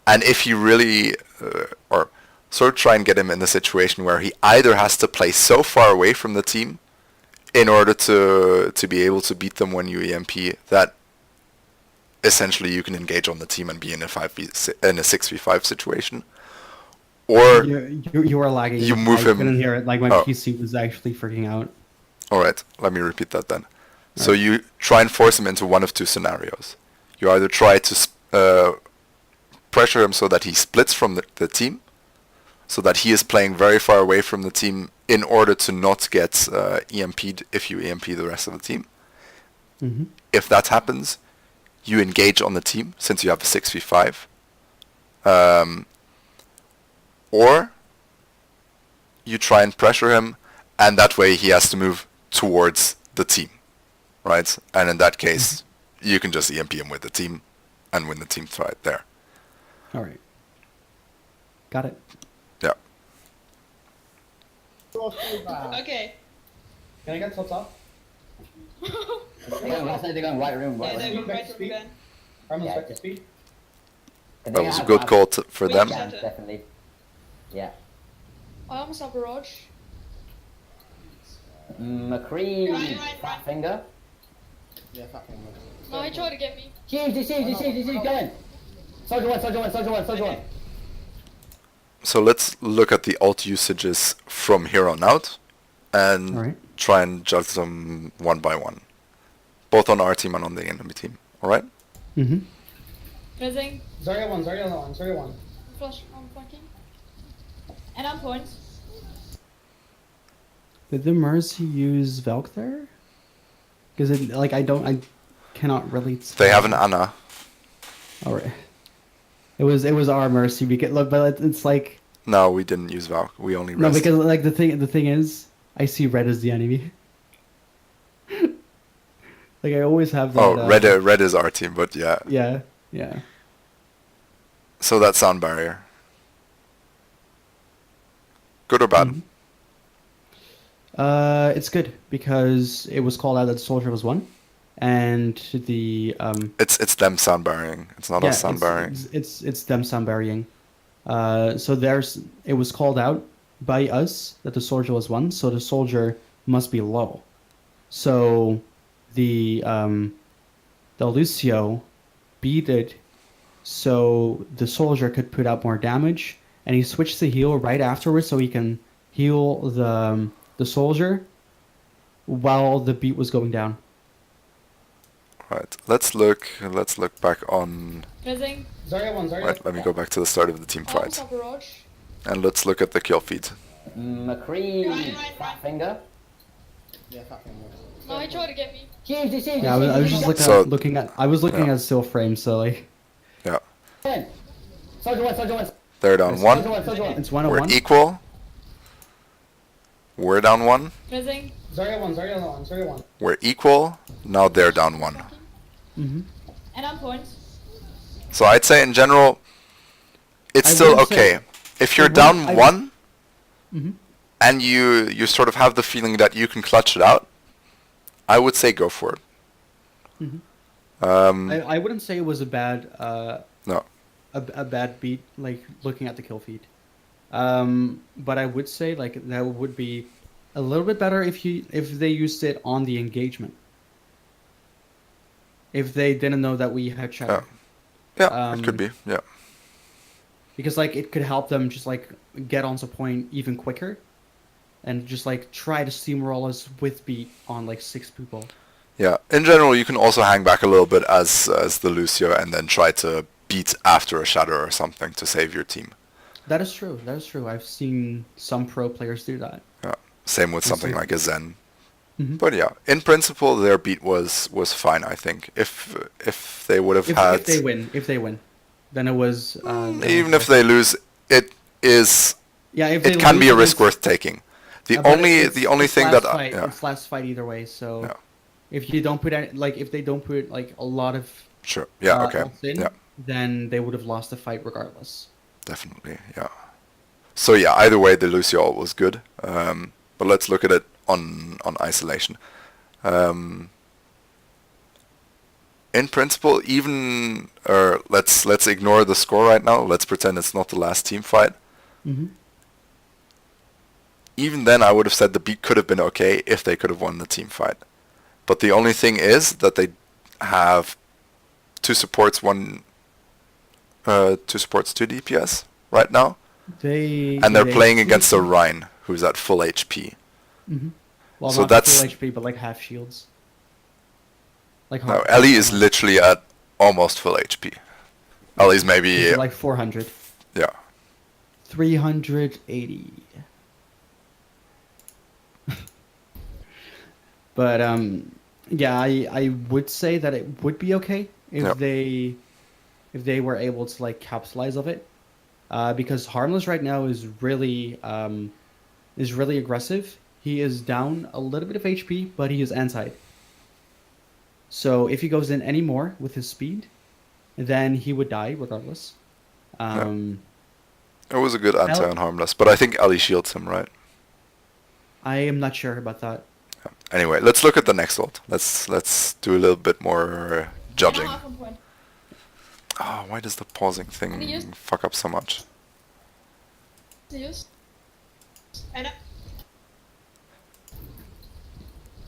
[SPEAKER 2] and if he really, or sort of try and get him in a situation where he either has to play so far away from the team in order to be able to beat them when you EMP that essentially you can engage on the team and be in a 6v5 situation, or
[SPEAKER 1] you are lagging.
[SPEAKER 2] you move
[SPEAKER 1] I
[SPEAKER 2] him.
[SPEAKER 1] couldn't hear it. Like my
[SPEAKER 2] Oh.
[SPEAKER 1] PC was actually freaking out.
[SPEAKER 2] All right, let me repeat that then. So you try and force him into one of two scenarios. You either try to pressure him so that he splits from the team, so that he is playing very far away from the team in order to not get EMP'd if you EMP the rest of the team.
[SPEAKER 1] Mm-hmm.
[SPEAKER 2] If that happens, you engage on the team since you have a 6v5. Or you try and pressure him, and that way he has to move towards the team, right? And in that case, you can just EMP him with the team and win the team fight there.
[SPEAKER 1] All right. Got it.
[SPEAKER 2] Yeah.
[SPEAKER 5] Okay.
[SPEAKER 8] Can I get top top?
[SPEAKER 3] They're going last night, they're going right room,
[SPEAKER 5] Yeah,
[SPEAKER 3] right
[SPEAKER 5] they
[SPEAKER 3] room.
[SPEAKER 5] were right from again.
[SPEAKER 8] Armor
[SPEAKER 3] Yeah,
[SPEAKER 8] spec
[SPEAKER 3] just-
[SPEAKER 8] speed.
[SPEAKER 2] That was a good call for them.
[SPEAKER 3] Yeah, definitely. Yeah.
[SPEAKER 4] I almost have barrage.
[SPEAKER 3] McCree,
[SPEAKER 4] Right.
[SPEAKER 3] fat finger.
[SPEAKER 6] Yeah, fat finger.
[SPEAKER 4] No, he tried to get me.
[SPEAKER 3] Huge, go in. Soldier one, soldier one.
[SPEAKER 2] So let's look at the alt usages from here on out and
[SPEAKER 1] All right.
[SPEAKER 2] try and judge them one by one, both on our team and on the enemy team. All right?
[SPEAKER 1] Mm-hmm.
[SPEAKER 5] Fizzing.
[SPEAKER 8] Zarya one.
[SPEAKER 4] I'm flanking.
[SPEAKER 5] And I'm points.
[SPEAKER 1] Did the Mercy use Valk there? Because I cannot really.
[SPEAKER 2] They have an Anna.
[SPEAKER 1] All right. It was our Mercy because but it's like
[SPEAKER 2] No, we didn't use Valk. We only
[SPEAKER 1] no,
[SPEAKER 2] rest.
[SPEAKER 1] because like the thing is I see red as the enemy. Like I always have that.
[SPEAKER 2] Oh, red is our team, but yeah.
[SPEAKER 1] Yeah.
[SPEAKER 2] So that's sound barrier. Good or bad?
[SPEAKER 1] Mhm. It's good because it was called out that the soldier was one, and the
[SPEAKER 2] It's them sound barring. It's not us sound barring.
[SPEAKER 1] it's them sound burying. So it was called out by us that the soldier was one, so the soldier must be low. So the Lucio beat it so the soldier could put out more damage, and he switched to heal right afterwards so he can heal the soldier while the beat was going down.
[SPEAKER 2] Right. Let's look back on.
[SPEAKER 5] Fizzing.
[SPEAKER 8] Zarya one.
[SPEAKER 2] Right. Let me go back to the start of the team
[SPEAKER 4] I almost
[SPEAKER 2] fight,
[SPEAKER 4] have barrage.
[SPEAKER 2] and let's look at the kill feed.
[SPEAKER 3] McCree, fat finger.
[SPEAKER 6] Yeah, fat finger.
[SPEAKER 4] No, he tried to get me.
[SPEAKER 3] Huge,
[SPEAKER 1] Yeah, I was just looking
[SPEAKER 2] Yeah.
[SPEAKER 1] at still frames, so like
[SPEAKER 2] Yeah.
[SPEAKER 3] Soldier one.
[SPEAKER 2] They're down one.
[SPEAKER 3] Soldier one.
[SPEAKER 1] it's 101.
[SPEAKER 2] We're equal. We're down one.
[SPEAKER 5] Fizzing.
[SPEAKER 8] Zarya one.
[SPEAKER 2] We're equal. Now they're down one.
[SPEAKER 1] Mm-hmm.
[SPEAKER 5] And I'm points.
[SPEAKER 2] So I'd say in general, it's
[SPEAKER 1] I
[SPEAKER 2] still
[SPEAKER 1] wouldn't say-
[SPEAKER 2] okay. If you're
[SPEAKER 1] I
[SPEAKER 2] down
[SPEAKER 1] wouldn't-
[SPEAKER 2] one
[SPEAKER 1] Mm-hmm.
[SPEAKER 2] and you sort of have the feeling that you can clutch it out, I would say go for it.
[SPEAKER 1] Mhm.
[SPEAKER 2] Um,
[SPEAKER 1] I wouldn't say it was a bad
[SPEAKER 2] no.
[SPEAKER 1] a bad beat, like looking at the kill feed. But I would say like that would be a little bit better if they used it on the engagement. If they didn't know that we had shadow.
[SPEAKER 2] Yeah, it could be. Yeah.
[SPEAKER 1] Because like it could help them just like get onto point even quicker, and just like try to steamroll us with beat on like 6 people.
[SPEAKER 2] Yeah. In general, you can also hang back a little bit as the Lucio and then try to beat after a shadow or something to save your team.
[SPEAKER 1] That is true. I've seen some pro players do that.
[SPEAKER 2] Yeah. Same with
[SPEAKER 1] I
[SPEAKER 2] something
[SPEAKER 1] see.
[SPEAKER 2] like a Zen.
[SPEAKER 1] Mhm.
[SPEAKER 2] But yeah, in principle, their beat was fine. I think if they would have had
[SPEAKER 1] If they win, then it was.
[SPEAKER 2] even if they lose, it is
[SPEAKER 1] yeah, if
[SPEAKER 2] it
[SPEAKER 1] they
[SPEAKER 2] can
[SPEAKER 1] lose,
[SPEAKER 2] be a
[SPEAKER 1] it
[SPEAKER 2] risk
[SPEAKER 1] is-
[SPEAKER 2] worth taking. The
[SPEAKER 1] but
[SPEAKER 2] only
[SPEAKER 1] it's-
[SPEAKER 2] the only
[SPEAKER 1] it's
[SPEAKER 2] thing
[SPEAKER 1] last
[SPEAKER 2] that
[SPEAKER 1] fight,
[SPEAKER 2] yeah,
[SPEAKER 1] it's last fight either way. So
[SPEAKER 2] Yeah.
[SPEAKER 1] if you don't put any, like if they don't put like a lot of
[SPEAKER 2] sure, yeah, okay,
[SPEAKER 1] ults in,
[SPEAKER 2] yeah,
[SPEAKER 1] then they would have lost the fight regardless.
[SPEAKER 2] definitely, yeah. So yeah, either way, the Lucio ult was good. But let's look at it on isolation. In principle, even or let's ignore the score right now. Let's pretend it's not the last team fight.
[SPEAKER 1] Mm-hmm.
[SPEAKER 2] Even then, I would have said the beat could have been okay if they could have won the team fight. But the only thing is that they have two supports, two DPS right now, and they're playing against a Rhine who's at full HP.
[SPEAKER 1] Mm-hmm. Well,
[SPEAKER 2] So
[SPEAKER 1] not
[SPEAKER 2] that's-
[SPEAKER 1] full HP, but like half shields. Like
[SPEAKER 2] No, Ellie is literally at almost full HP. Ellie's maybe,
[SPEAKER 1] He's like 400.
[SPEAKER 2] yeah.
[SPEAKER 1] 380. But yeah, I would say that it would be okay if
[SPEAKER 2] Yep.
[SPEAKER 1] they were able to like capitalize of it, because Harmless right now is really aggressive. He is down a little bit of HP, but he is anti. So if he goes in any more with his speed, then he would die regardless.
[SPEAKER 2] It was a good anti on Harmless, but I think Ellie shields him, right?
[SPEAKER 1] I am not sure about that.
[SPEAKER 2] Anyway, let's look at the next ult. Let's do a little bit more judging.
[SPEAKER 4] And I'm half on point.
[SPEAKER 2] Oh, why does the pausing thing
[SPEAKER 4] Yes.
[SPEAKER 2] fuck up so much?
[SPEAKER 4] Use. And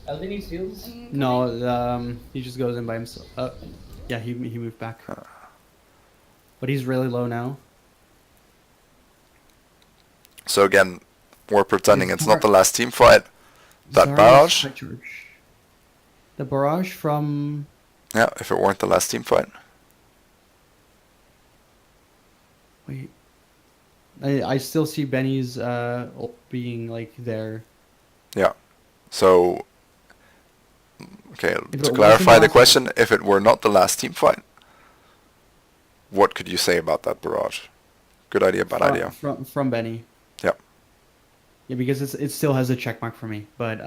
[SPEAKER 8] LD needs heals.
[SPEAKER 5] Coming.
[SPEAKER 1] No, he just goes in by himself. Yeah, he moved back. But he's really low now.
[SPEAKER 2] So again, we're pretending
[SPEAKER 1] Is
[SPEAKER 2] it's not
[SPEAKER 1] Bar-
[SPEAKER 2] the last team fight. That
[SPEAKER 1] Zarya's
[SPEAKER 2] barrage?
[SPEAKER 1] high charge. The barrage from...
[SPEAKER 2] Yeah, if it weren't the last team fight.
[SPEAKER 1] Wait. I still see Benny's ult being like there.
[SPEAKER 2] Yeah. So, okay,
[SPEAKER 1] If it
[SPEAKER 2] to
[SPEAKER 1] wasn't
[SPEAKER 2] clarify
[SPEAKER 1] the
[SPEAKER 2] the
[SPEAKER 1] last-
[SPEAKER 2] question, if it were not the last team fight, what could you say about that barrage? Good idea, bad idea?
[SPEAKER 1] From Benny.
[SPEAKER 2] Yep.
[SPEAKER 1] Yeah, because it still has a check mark for me. But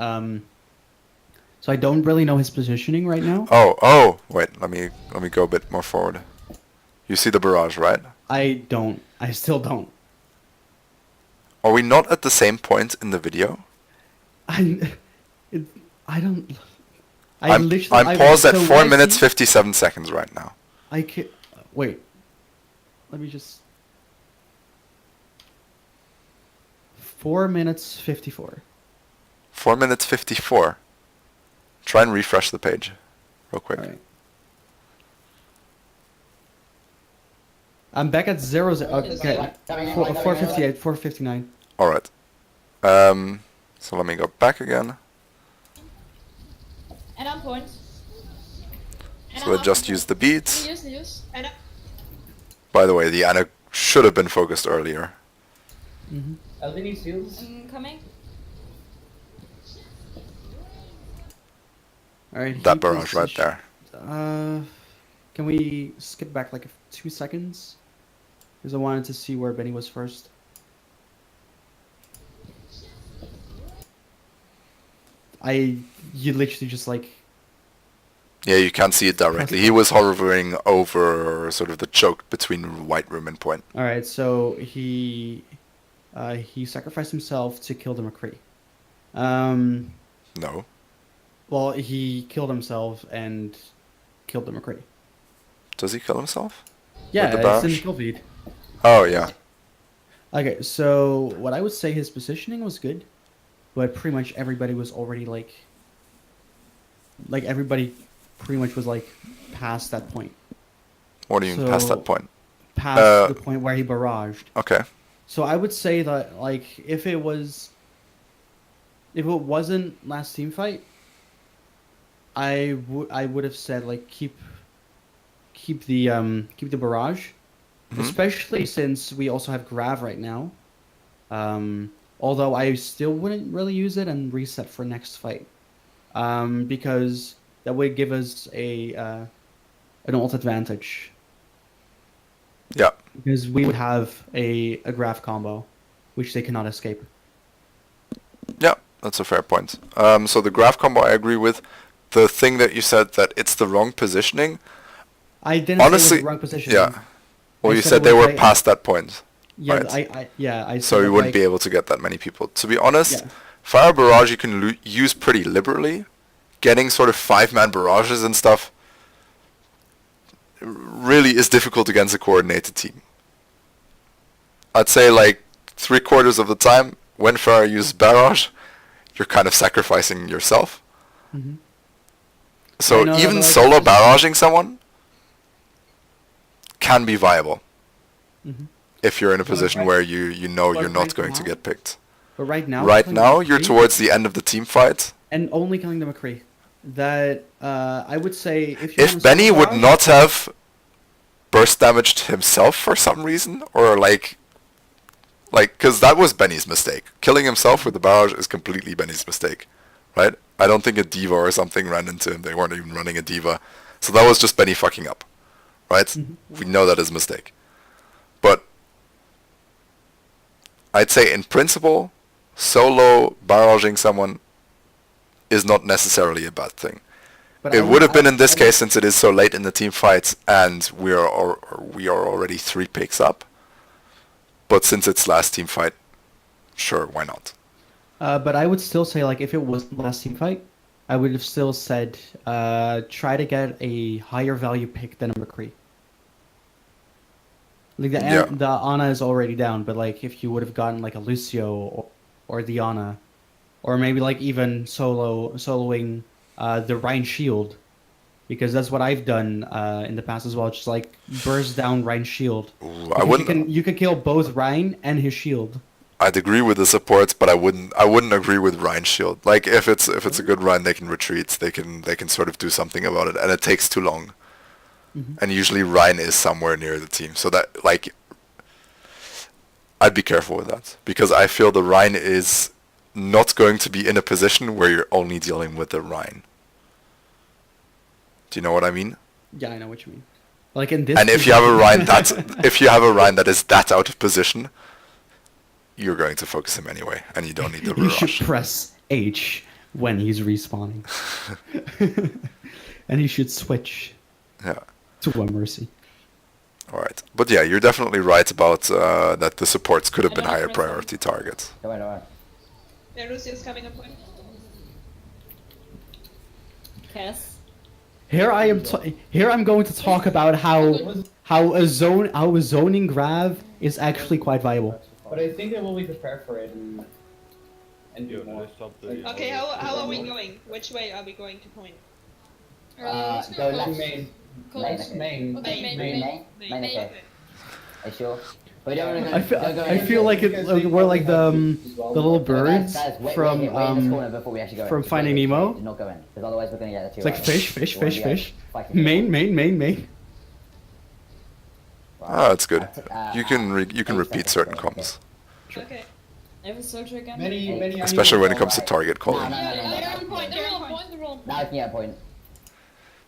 [SPEAKER 1] so I don't really know his positioning right now.
[SPEAKER 2] Oh, wait, let me go a bit more forward. You see the barrage, right?
[SPEAKER 1] I don't. I still don't.
[SPEAKER 2] Are we not at the same point in the video?
[SPEAKER 1] I don't.
[SPEAKER 2] I'm
[SPEAKER 1] literally.
[SPEAKER 2] paused at
[SPEAKER 1] so
[SPEAKER 2] 4
[SPEAKER 1] what I
[SPEAKER 2] minutes
[SPEAKER 1] see-
[SPEAKER 2] 57 seconds right now.
[SPEAKER 1] I can wait. Let me just. 4 minutes 54.
[SPEAKER 2] 4 minutes 54. Try and refresh the page, real quick.
[SPEAKER 1] All right. I'm back at 0. Okay. 458. 459.
[SPEAKER 2] All right. So let me go back again.
[SPEAKER 5] And on point.
[SPEAKER 4] And
[SPEAKER 2] So let's just use the beats.
[SPEAKER 4] Use. And
[SPEAKER 2] By the way, the Ana should have been focused earlier.
[SPEAKER 1] Mm-hmm.
[SPEAKER 8] LD needs heals.
[SPEAKER 5] Coming.
[SPEAKER 1] All right.
[SPEAKER 2] That
[SPEAKER 1] he
[SPEAKER 2] barrage right
[SPEAKER 1] position-
[SPEAKER 2] there.
[SPEAKER 1] Can we skip back like 2 seconds? Because I wanted to see where Benny was first. You literally just like.
[SPEAKER 2] Yeah, you can't see it directly. He was hovering over sort of the choke between White Room and Point.
[SPEAKER 1] All right, so he sacrificed himself to kill the McCree.
[SPEAKER 2] No.
[SPEAKER 1] Well, he killed himself and killed the McCree.
[SPEAKER 2] Does he kill himself?
[SPEAKER 1] Yeah,
[SPEAKER 2] the
[SPEAKER 1] it's in the
[SPEAKER 2] barrage?
[SPEAKER 1] kill feed.
[SPEAKER 2] Oh, yeah.
[SPEAKER 1] Okay, so what I would say his positioning was good, but pretty much everybody was already like everybody pretty much was like past that point.
[SPEAKER 2] What do you mean past
[SPEAKER 1] So-
[SPEAKER 2] that point?
[SPEAKER 1] Past the point where he barraged.
[SPEAKER 2] Okay.
[SPEAKER 1] So I would say that like if it wasn't last team fight, I would have said like keep the barrage,
[SPEAKER 2] Mhm.
[SPEAKER 1] especially since we also have Grav right now. Although I still wouldn't really use it and reset for next fight, because that would give us an ult advantage.
[SPEAKER 2] Yeah.
[SPEAKER 1] Because we would have a Grav combo, which they cannot escape.
[SPEAKER 2] Yeah, that's a fair point. So the graph combo I agree with. The thing that you said that it's the wrong positioning.
[SPEAKER 1] I didn't
[SPEAKER 2] Honestly,
[SPEAKER 1] say it was the wrong position.
[SPEAKER 2] yeah. Well,
[SPEAKER 1] I
[SPEAKER 2] you
[SPEAKER 1] said
[SPEAKER 2] said
[SPEAKER 1] it
[SPEAKER 2] they
[SPEAKER 1] was
[SPEAKER 2] were
[SPEAKER 1] like-
[SPEAKER 2] past that point.
[SPEAKER 1] Yeah,
[SPEAKER 2] Right.
[SPEAKER 1] I
[SPEAKER 2] So
[SPEAKER 1] said
[SPEAKER 2] you
[SPEAKER 1] that,
[SPEAKER 2] wouldn't
[SPEAKER 1] like-
[SPEAKER 2] be able to get that many people. To be honest,
[SPEAKER 1] Yeah.
[SPEAKER 2] Fire Barrage you can use pretty liberally. Getting sort of 5-man barrages and stuff really is difficult against a coordinated team. I'd say like 3/4 of the time when Fire uses Barrage, you're kind of sacrificing yourself.
[SPEAKER 1] Mhm.
[SPEAKER 2] So
[SPEAKER 1] I know that,
[SPEAKER 2] even
[SPEAKER 1] but, like,
[SPEAKER 2] solo
[SPEAKER 1] just-
[SPEAKER 2] barraging someone can be viable
[SPEAKER 1] Mhm.
[SPEAKER 2] if you're in a
[SPEAKER 1] But
[SPEAKER 2] position
[SPEAKER 1] right-
[SPEAKER 2] where you know
[SPEAKER 1] but
[SPEAKER 2] you're not
[SPEAKER 1] right
[SPEAKER 2] going to
[SPEAKER 1] now-
[SPEAKER 2] get picked.
[SPEAKER 1] But right now,
[SPEAKER 2] Right
[SPEAKER 1] killing
[SPEAKER 2] now,
[SPEAKER 1] the
[SPEAKER 2] you're
[SPEAKER 1] McCree
[SPEAKER 2] towards the end of the team fight.
[SPEAKER 1] and only killing the McCree. That I would say if you
[SPEAKER 2] If Benny would not have burst damaged himself for some reason, or like, because that was Benny's mistake. Killing himself with the barrage is completely Benny's mistake, right? I don't think a diva or something ran into him. They weren't even running a diva, so that was just Benny fucking up, right? We know that is a mistake, but I'd say in principle, solo barraging someone is not necessarily a bad thing.
[SPEAKER 1] But
[SPEAKER 2] It
[SPEAKER 1] I
[SPEAKER 2] would have been
[SPEAKER 1] I-
[SPEAKER 2] in this case since it is so late in the team fights and we are already 3 picks up. But since it's last team fight, sure, why not?
[SPEAKER 1] But I would still say, like, if it was the last team fight, I would have still said, try to get a higher value pick than a McCree. Like,
[SPEAKER 2] Yeah.
[SPEAKER 1] the Ana is already down, but, like, if you would have gotten, like, a Lucio or the Ana, or maybe, like, even soloing the Rhine Shield, because that's what I've done in the past as well, just, like, burst down Rhine Shield.
[SPEAKER 2] Ooh, I
[SPEAKER 1] Because
[SPEAKER 2] wouldn't.
[SPEAKER 1] you can kill both Rhine and his shield.
[SPEAKER 2] I'd agree with the supports, but I wouldn't agree with Rhine's shield. Like if it's a good Rhine, they can retreat. They can sort of do something about it, and it takes too long. And usually Rhine is somewhere near the team, so that like I'd be careful with that because I feel the Rhine is not going to be in a position where you're only dealing with the Rhine. Do you know what I mean?
[SPEAKER 1] Yeah, I know what you mean. Like in this.
[SPEAKER 2] And if you have a Rhine that is that out of position, you're going to focus him anyway, and you don't need the
[SPEAKER 1] you should
[SPEAKER 2] rush.
[SPEAKER 1] press H when he's respawning, and he should switch
[SPEAKER 2] Yeah.
[SPEAKER 1] to a Mercy.
[SPEAKER 2] All right. But yeah, you're definitely right about that the supports could have
[SPEAKER 5] I
[SPEAKER 2] been
[SPEAKER 5] don't
[SPEAKER 2] higher
[SPEAKER 5] press them.
[SPEAKER 2] priority targets.
[SPEAKER 3] Don't worry, don't worry.
[SPEAKER 4] Yeah, Lucius coming up point.
[SPEAKER 5] Cass.
[SPEAKER 1] Here I am. Here I'm going to talk about how a zoning grab is actually quite viable.
[SPEAKER 8] But I think they will be prepared for it and do
[SPEAKER 7] Yeah,
[SPEAKER 8] more.
[SPEAKER 7] they stopped the-
[SPEAKER 4] Okay, how are we going? Which way are we going to point?
[SPEAKER 3] Go
[SPEAKER 8] To
[SPEAKER 3] left.
[SPEAKER 8] main.
[SPEAKER 5] Close.
[SPEAKER 8] Main.
[SPEAKER 5] Okay, main.
[SPEAKER 3] Main, okay. Are you sure? But we don't want to go.
[SPEAKER 1] I feel
[SPEAKER 3] don't go
[SPEAKER 1] I
[SPEAKER 3] in.
[SPEAKER 1] feel like we're like the little birds
[SPEAKER 3] Guys, wait
[SPEAKER 1] from
[SPEAKER 3] here, wait in this corner before we actually go in.
[SPEAKER 1] from
[SPEAKER 3] Just
[SPEAKER 1] Finding
[SPEAKER 3] wait here,
[SPEAKER 1] Nemo.
[SPEAKER 3] Do not go in, because otherwise we're gonna get the two.
[SPEAKER 1] It's like
[SPEAKER 3] right.
[SPEAKER 1] fish, fish,
[SPEAKER 3] We wanna
[SPEAKER 1] fish,
[SPEAKER 3] go
[SPEAKER 1] fish.
[SPEAKER 3] fighting
[SPEAKER 1] Main.
[SPEAKER 2] Ah, that's good.
[SPEAKER 3] Uh,
[SPEAKER 2] You can
[SPEAKER 3] uh,
[SPEAKER 2] repeat certain
[SPEAKER 3] okay.
[SPEAKER 2] comms,
[SPEAKER 4] Okay.
[SPEAKER 5] I have a soldier again.
[SPEAKER 8] Many
[SPEAKER 2] especially when it comes to
[SPEAKER 3] Alright.
[SPEAKER 2] target
[SPEAKER 3] No,
[SPEAKER 2] calling.
[SPEAKER 3] no, no, no,
[SPEAKER 4] They're
[SPEAKER 3] no.
[SPEAKER 4] on point, they're on point.
[SPEAKER 5] They're on
[SPEAKER 3] Now I can get a point.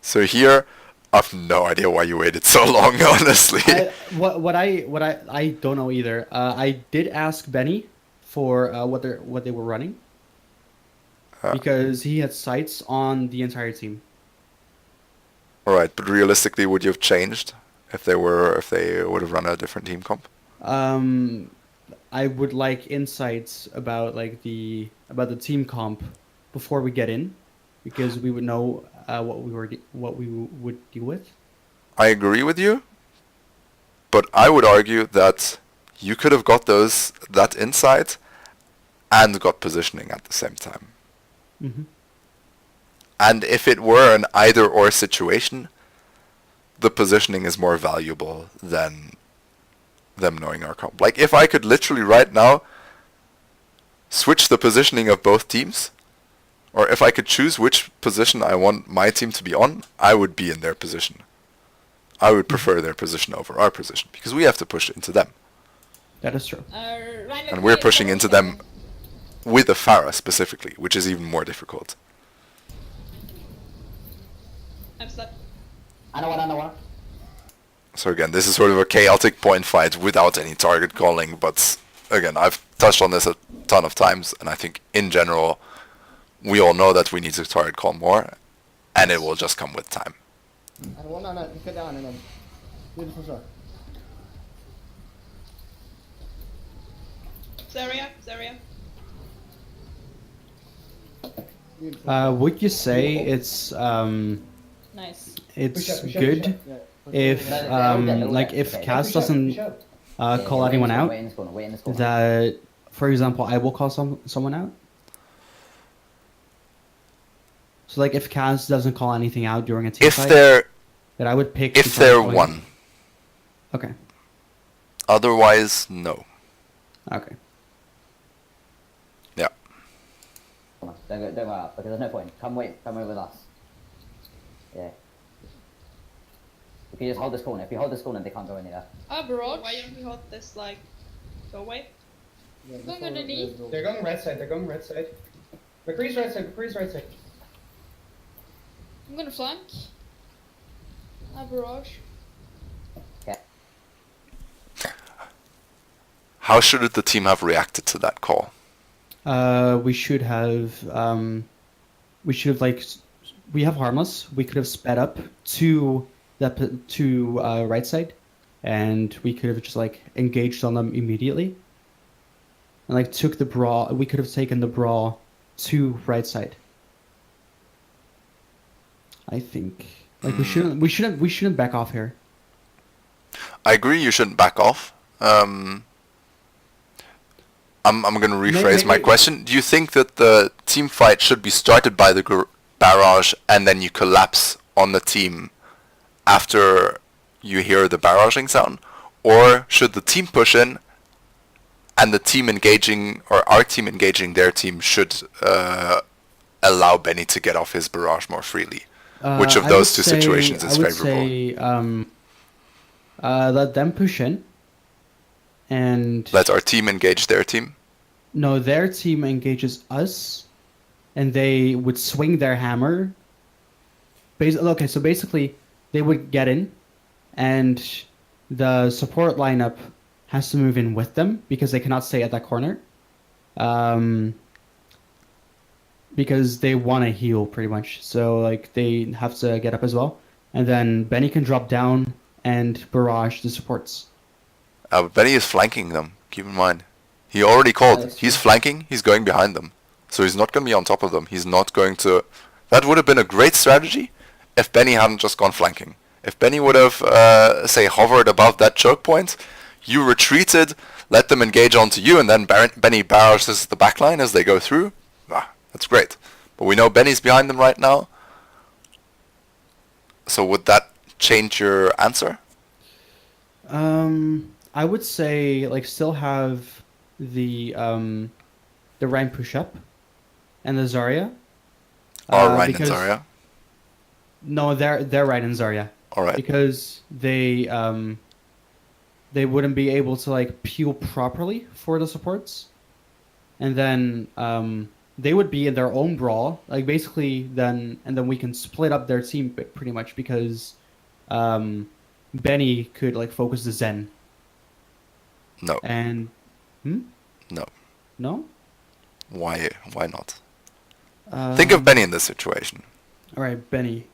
[SPEAKER 2] So here, I've no idea why you waited so long, honestly.
[SPEAKER 1] What I don't know either. I did ask Benny for what they were running because he had sights on the entire team.
[SPEAKER 2] All right, but realistically, would you have changed if they would have run a different team comp?
[SPEAKER 1] I would like insights about like the team comp before we get in, because we would know what we would deal with.
[SPEAKER 2] I agree with you, but I would argue that you could have got that insight and got positioning at the same time.
[SPEAKER 1] Mm-hmm.
[SPEAKER 2] And if it were an either-or situation, the positioning is more valuable than them knowing our comp. Like, if I could literally right now switch the positioning of both teams, or if I could choose which position I want my team to be on, I would be in their position. I would prefer their position over our position, because we have to push into them.
[SPEAKER 1] That is true.
[SPEAKER 2] And we're pushing into them with a Pharah specifically, which is even more difficult.
[SPEAKER 4] I'm stuck.
[SPEAKER 3] I know one.
[SPEAKER 2] So again, this is sort of a chaotic point fight without any target calling, but again, I've touched on this a ton of times, and I think in general, we all know that we need to target call more, and it will just come with time.
[SPEAKER 6] And one, no, get down and then do this for sure.
[SPEAKER 4] Zarya.
[SPEAKER 1] Would you say it's
[SPEAKER 5] Nice.
[SPEAKER 1] it's
[SPEAKER 8] Push up,
[SPEAKER 1] good
[SPEAKER 6] Yeah.
[SPEAKER 1] if like if
[SPEAKER 3] Okay.
[SPEAKER 1] Cass doesn't
[SPEAKER 3] Yeah,
[SPEAKER 1] call
[SPEAKER 3] wait in
[SPEAKER 1] anyone
[SPEAKER 3] this corner,
[SPEAKER 1] out,
[SPEAKER 3] Wait in this corner, wait in this corner.
[SPEAKER 1] that for example I will call someone out. So like if Cass doesn't call anything out during a team
[SPEAKER 2] If
[SPEAKER 1] fight,
[SPEAKER 2] they're
[SPEAKER 1] that I would pick.
[SPEAKER 2] if
[SPEAKER 1] to start
[SPEAKER 2] they're
[SPEAKER 1] calling.
[SPEAKER 2] one,
[SPEAKER 1] Okay.
[SPEAKER 2] otherwise no.
[SPEAKER 1] Okay.
[SPEAKER 2] Yeah.
[SPEAKER 3] Don't go out, because there's no point. Come wait with us. Yeah. you just hold this corner, if you hold this corner, they can't go anywhere.
[SPEAKER 5] Ah, barrage.
[SPEAKER 4] Why don't we hold this like doorway?
[SPEAKER 6] Yeah,
[SPEAKER 5] Going
[SPEAKER 6] that's all
[SPEAKER 5] underneath.
[SPEAKER 6] there's
[SPEAKER 8] They're going right side. They're going right side. McCree's right side. McCree's right side.
[SPEAKER 5] I'm gonna flank. Ah, barrage.
[SPEAKER 3] Okay.
[SPEAKER 2] How should the team have reacted to that call?
[SPEAKER 1] We should have like we have harmless. We could have sped up to right side, and we could have just like engaged on them immediately, and like took the brawl. We could have taken the brawl to right side. I think like we shouldn't back off here.
[SPEAKER 2] I agree. You shouldn't back off. I'm going to rephrase my
[SPEAKER 1] maybe-
[SPEAKER 2] question. Do you think that the team fight should be started by the barrage and then you collapse on the team after you hear the barraging sound? Or should the team push in and the team engaging, or our team engaging their team, should allow Benny to get off his barrage more freely? Which of
[SPEAKER 1] I
[SPEAKER 2] those
[SPEAKER 1] would
[SPEAKER 2] two
[SPEAKER 1] say-
[SPEAKER 2] situations is
[SPEAKER 1] I would
[SPEAKER 2] favorable?
[SPEAKER 1] say, let them push in, and
[SPEAKER 2] Let our team engage their team?
[SPEAKER 1] no, their team engages us, and they would swing their hammer. Okay, so basically, they would get in, and the support lineup has to move in with them because they cannot stay at that corner. Because they want to heal pretty much, so like they have to get up as well, and then Benny can drop down and barrage the supports.
[SPEAKER 2] But Benny is flanking them, keep in mind. He already called.
[SPEAKER 3] That's
[SPEAKER 2] He's
[SPEAKER 3] true.
[SPEAKER 2] flanking, he's going behind them. So he's not going to be on top of them. He's not going to... That would have been a great strategy if Benny hadn't just gone flanking. If Benny would have, say, hovered above that choke point, you retreated, let them engage onto you, and then Benny barrages the backline as they go through. That's great. But we know Benny's behind them right now. So would that change your answer?
[SPEAKER 1] I would say like still have the Rhine push up and the Zarya.
[SPEAKER 2] Or Ryan and
[SPEAKER 1] because-
[SPEAKER 2] Zarya?
[SPEAKER 1] No, they're Rhine and Zarya.
[SPEAKER 2] Alright.
[SPEAKER 1] Because they wouldn't be able to like peel properly for the supports, and then they would be in their own brawl, like basically then we can split up their team pretty much because Benny could like focus the Zen
[SPEAKER 2] No.
[SPEAKER 1] and
[SPEAKER 2] No.
[SPEAKER 1] no.
[SPEAKER 2] Why not? Think of Benny in this situation.
[SPEAKER 1] All right, Benny.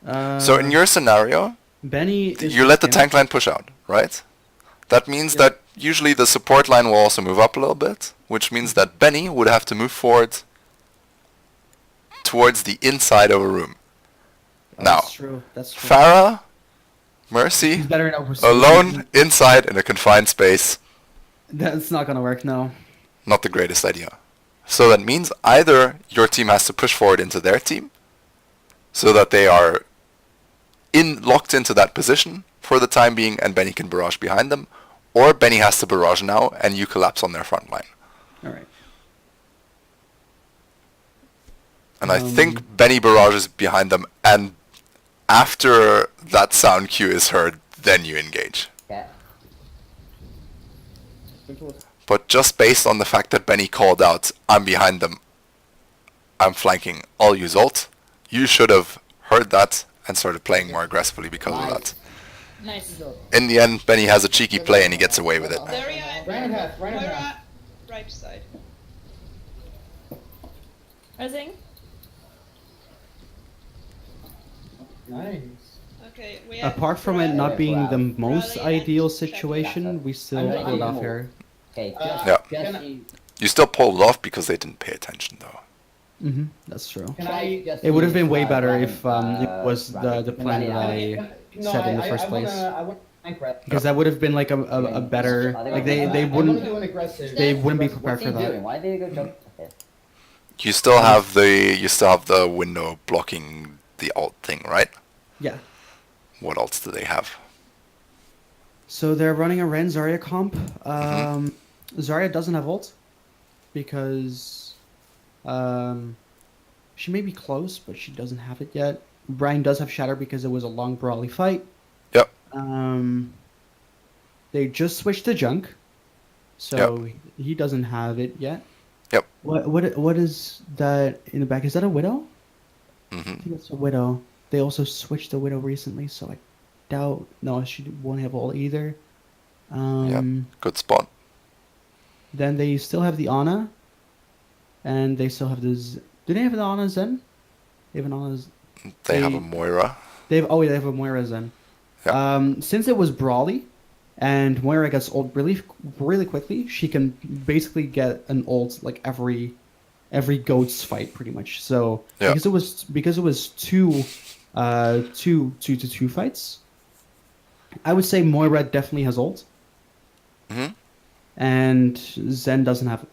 [SPEAKER 2] So in your scenario,
[SPEAKER 1] Benny, is
[SPEAKER 2] you let the
[SPEAKER 1] yeah.
[SPEAKER 2] tank line push out, right? That means
[SPEAKER 1] Yeah.
[SPEAKER 2] that usually the support line will also move up a little bit, which means that Benny would have to move forward towards the inside of a room. Now,
[SPEAKER 1] That's true. That's true.
[SPEAKER 2] Farah, Mercy,
[SPEAKER 1] He's better in overseas.
[SPEAKER 2] alone inside in a confined space,
[SPEAKER 1] That's not gonna work. No.
[SPEAKER 2] not the greatest idea. So that means either your team has to push forward into their team, so that they are locked into that position for the time being, and Benny can barrage behind them, or Benny has to barrage now, and you collapse on their front line.
[SPEAKER 1] All right.
[SPEAKER 2] And I think Benny barrages behind them, and after that sound cue is heard, then you engage.
[SPEAKER 3] Okay.
[SPEAKER 2] But just based on the fact that Benny called out, I'm behind them, I'm flanking, I'll use ult, you should have heard that and started playing more aggressively because of that.
[SPEAKER 5] Nice.
[SPEAKER 2] In the end, Benny has a cheeky play and he gets away with it.
[SPEAKER 4] Zarya and
[SPEAKER 8] Ryan and half. Ryan and
[SPEAKER 4] Moira,
[SPEAKER 8] half.
[SPEAKER 4] right side.
[SPEAKER 5] Rising.
[SPEAKER 8] Nice.
[SPEAKER 4] Okay, we have
[SPEAKER 1] Apart from it
[SPEAKER 4] Rally-
[SPEAKER 1] not being the
[SPEAKER 3] Rally
[SPEAKER 1] most
[SPEAKER 4] and
[SPEAKER 1] ideal
[SPEAKER 4] check
[SPEAKER 1] situation, we still
[SPEAKER 3] I'm
[SPEAKER 1] pulled
[SPEAKER 3] ready.
[SPEAKER 1] off here.
[SPEAKER 3] Okay,
[SPEAKER 2] Yeah.
[SPEAKER 3] just
[SPEAKER 2] You still pulled it off because they didn't pay attention though.
[SPEAKER 1] Mm-hmm. That's true.
[SPEAKER 8] Can I?
[SPEAKER 3] just
[SPEAKER 1] It would have
[SPEAKER 3] use,
[SPEAKER 1] been way better
[SPEAKER 3] Ryan,
[SPEAKER 1] if it was the plan that I
[SPEAKER 8] No,
[SPEAKER 1] said in the first
[SPEAKER 8] I
[SPEAKER 1] place.
[SPEAKER 8] wanna tank rep.
[SPEAKER 1] Because that would have been like a better like they
[SPEAKER 8] I
[SPEAKER 1] wouldn't
[SPEAKER 8] wanna do an aggressive.
[SPEAKER 1] they wouldn't be
[SPEAKER 3] What's
[SPEAKER 1] prepared
[SPEAKER 3] he
[SPEAKER 1] for
[SPEAKER 3] doing?
[SPEAKER 1] that.
[SPEAKER 3] Why did he go jump? Okay.
[SPEAKER 2] You still have the window blocking the ult thing, right?
[SPEAKER 1] Yeah.
[SPEAKER 2] What ults do they have?
[SPEAKER 1] So they're running a Ren Zarya comp. Zarya doesn't have ult because she may be close, but she doesn't have it yet. Brian does have Shatter because it was a long brawly fight. They just switched to junk, so he doesn't have it yet.
[SPEAKER 2] Yep.
[SPEAKER 1] What is that in the back? Is that a widow? I
[SPEAKER 2] Hmm.
[SPEAKER 1] think it's a widow. They also switched the widow recently, so I doubt. No, she won't have all either.
[SPEAKER 2] Good spot.
[SPEAKER 1] Then they still have the Ana, and they still have the. Do they have the Ana Zen? They have an Ana.
[SPEAKER 2] They have
[SPEAKER 1] They-
[SPEAKER 2] a Moira.
[SPEAKER 1] They have a Moira Zen.
[SPEAKER 2] Yeah.
[SPEAKER 1] Since it was Brawly, and Moira gets ult really quickly, she can basically get an ult like every goats fight pretty much. So
[SPEAKER 2] Yeah.
[SPEAKER 1] because it was two to two fights, I would say Moira definitely has ult,
[SPEAKER 2] Hmm.
[SPEAKER 1] and Zen doesn't have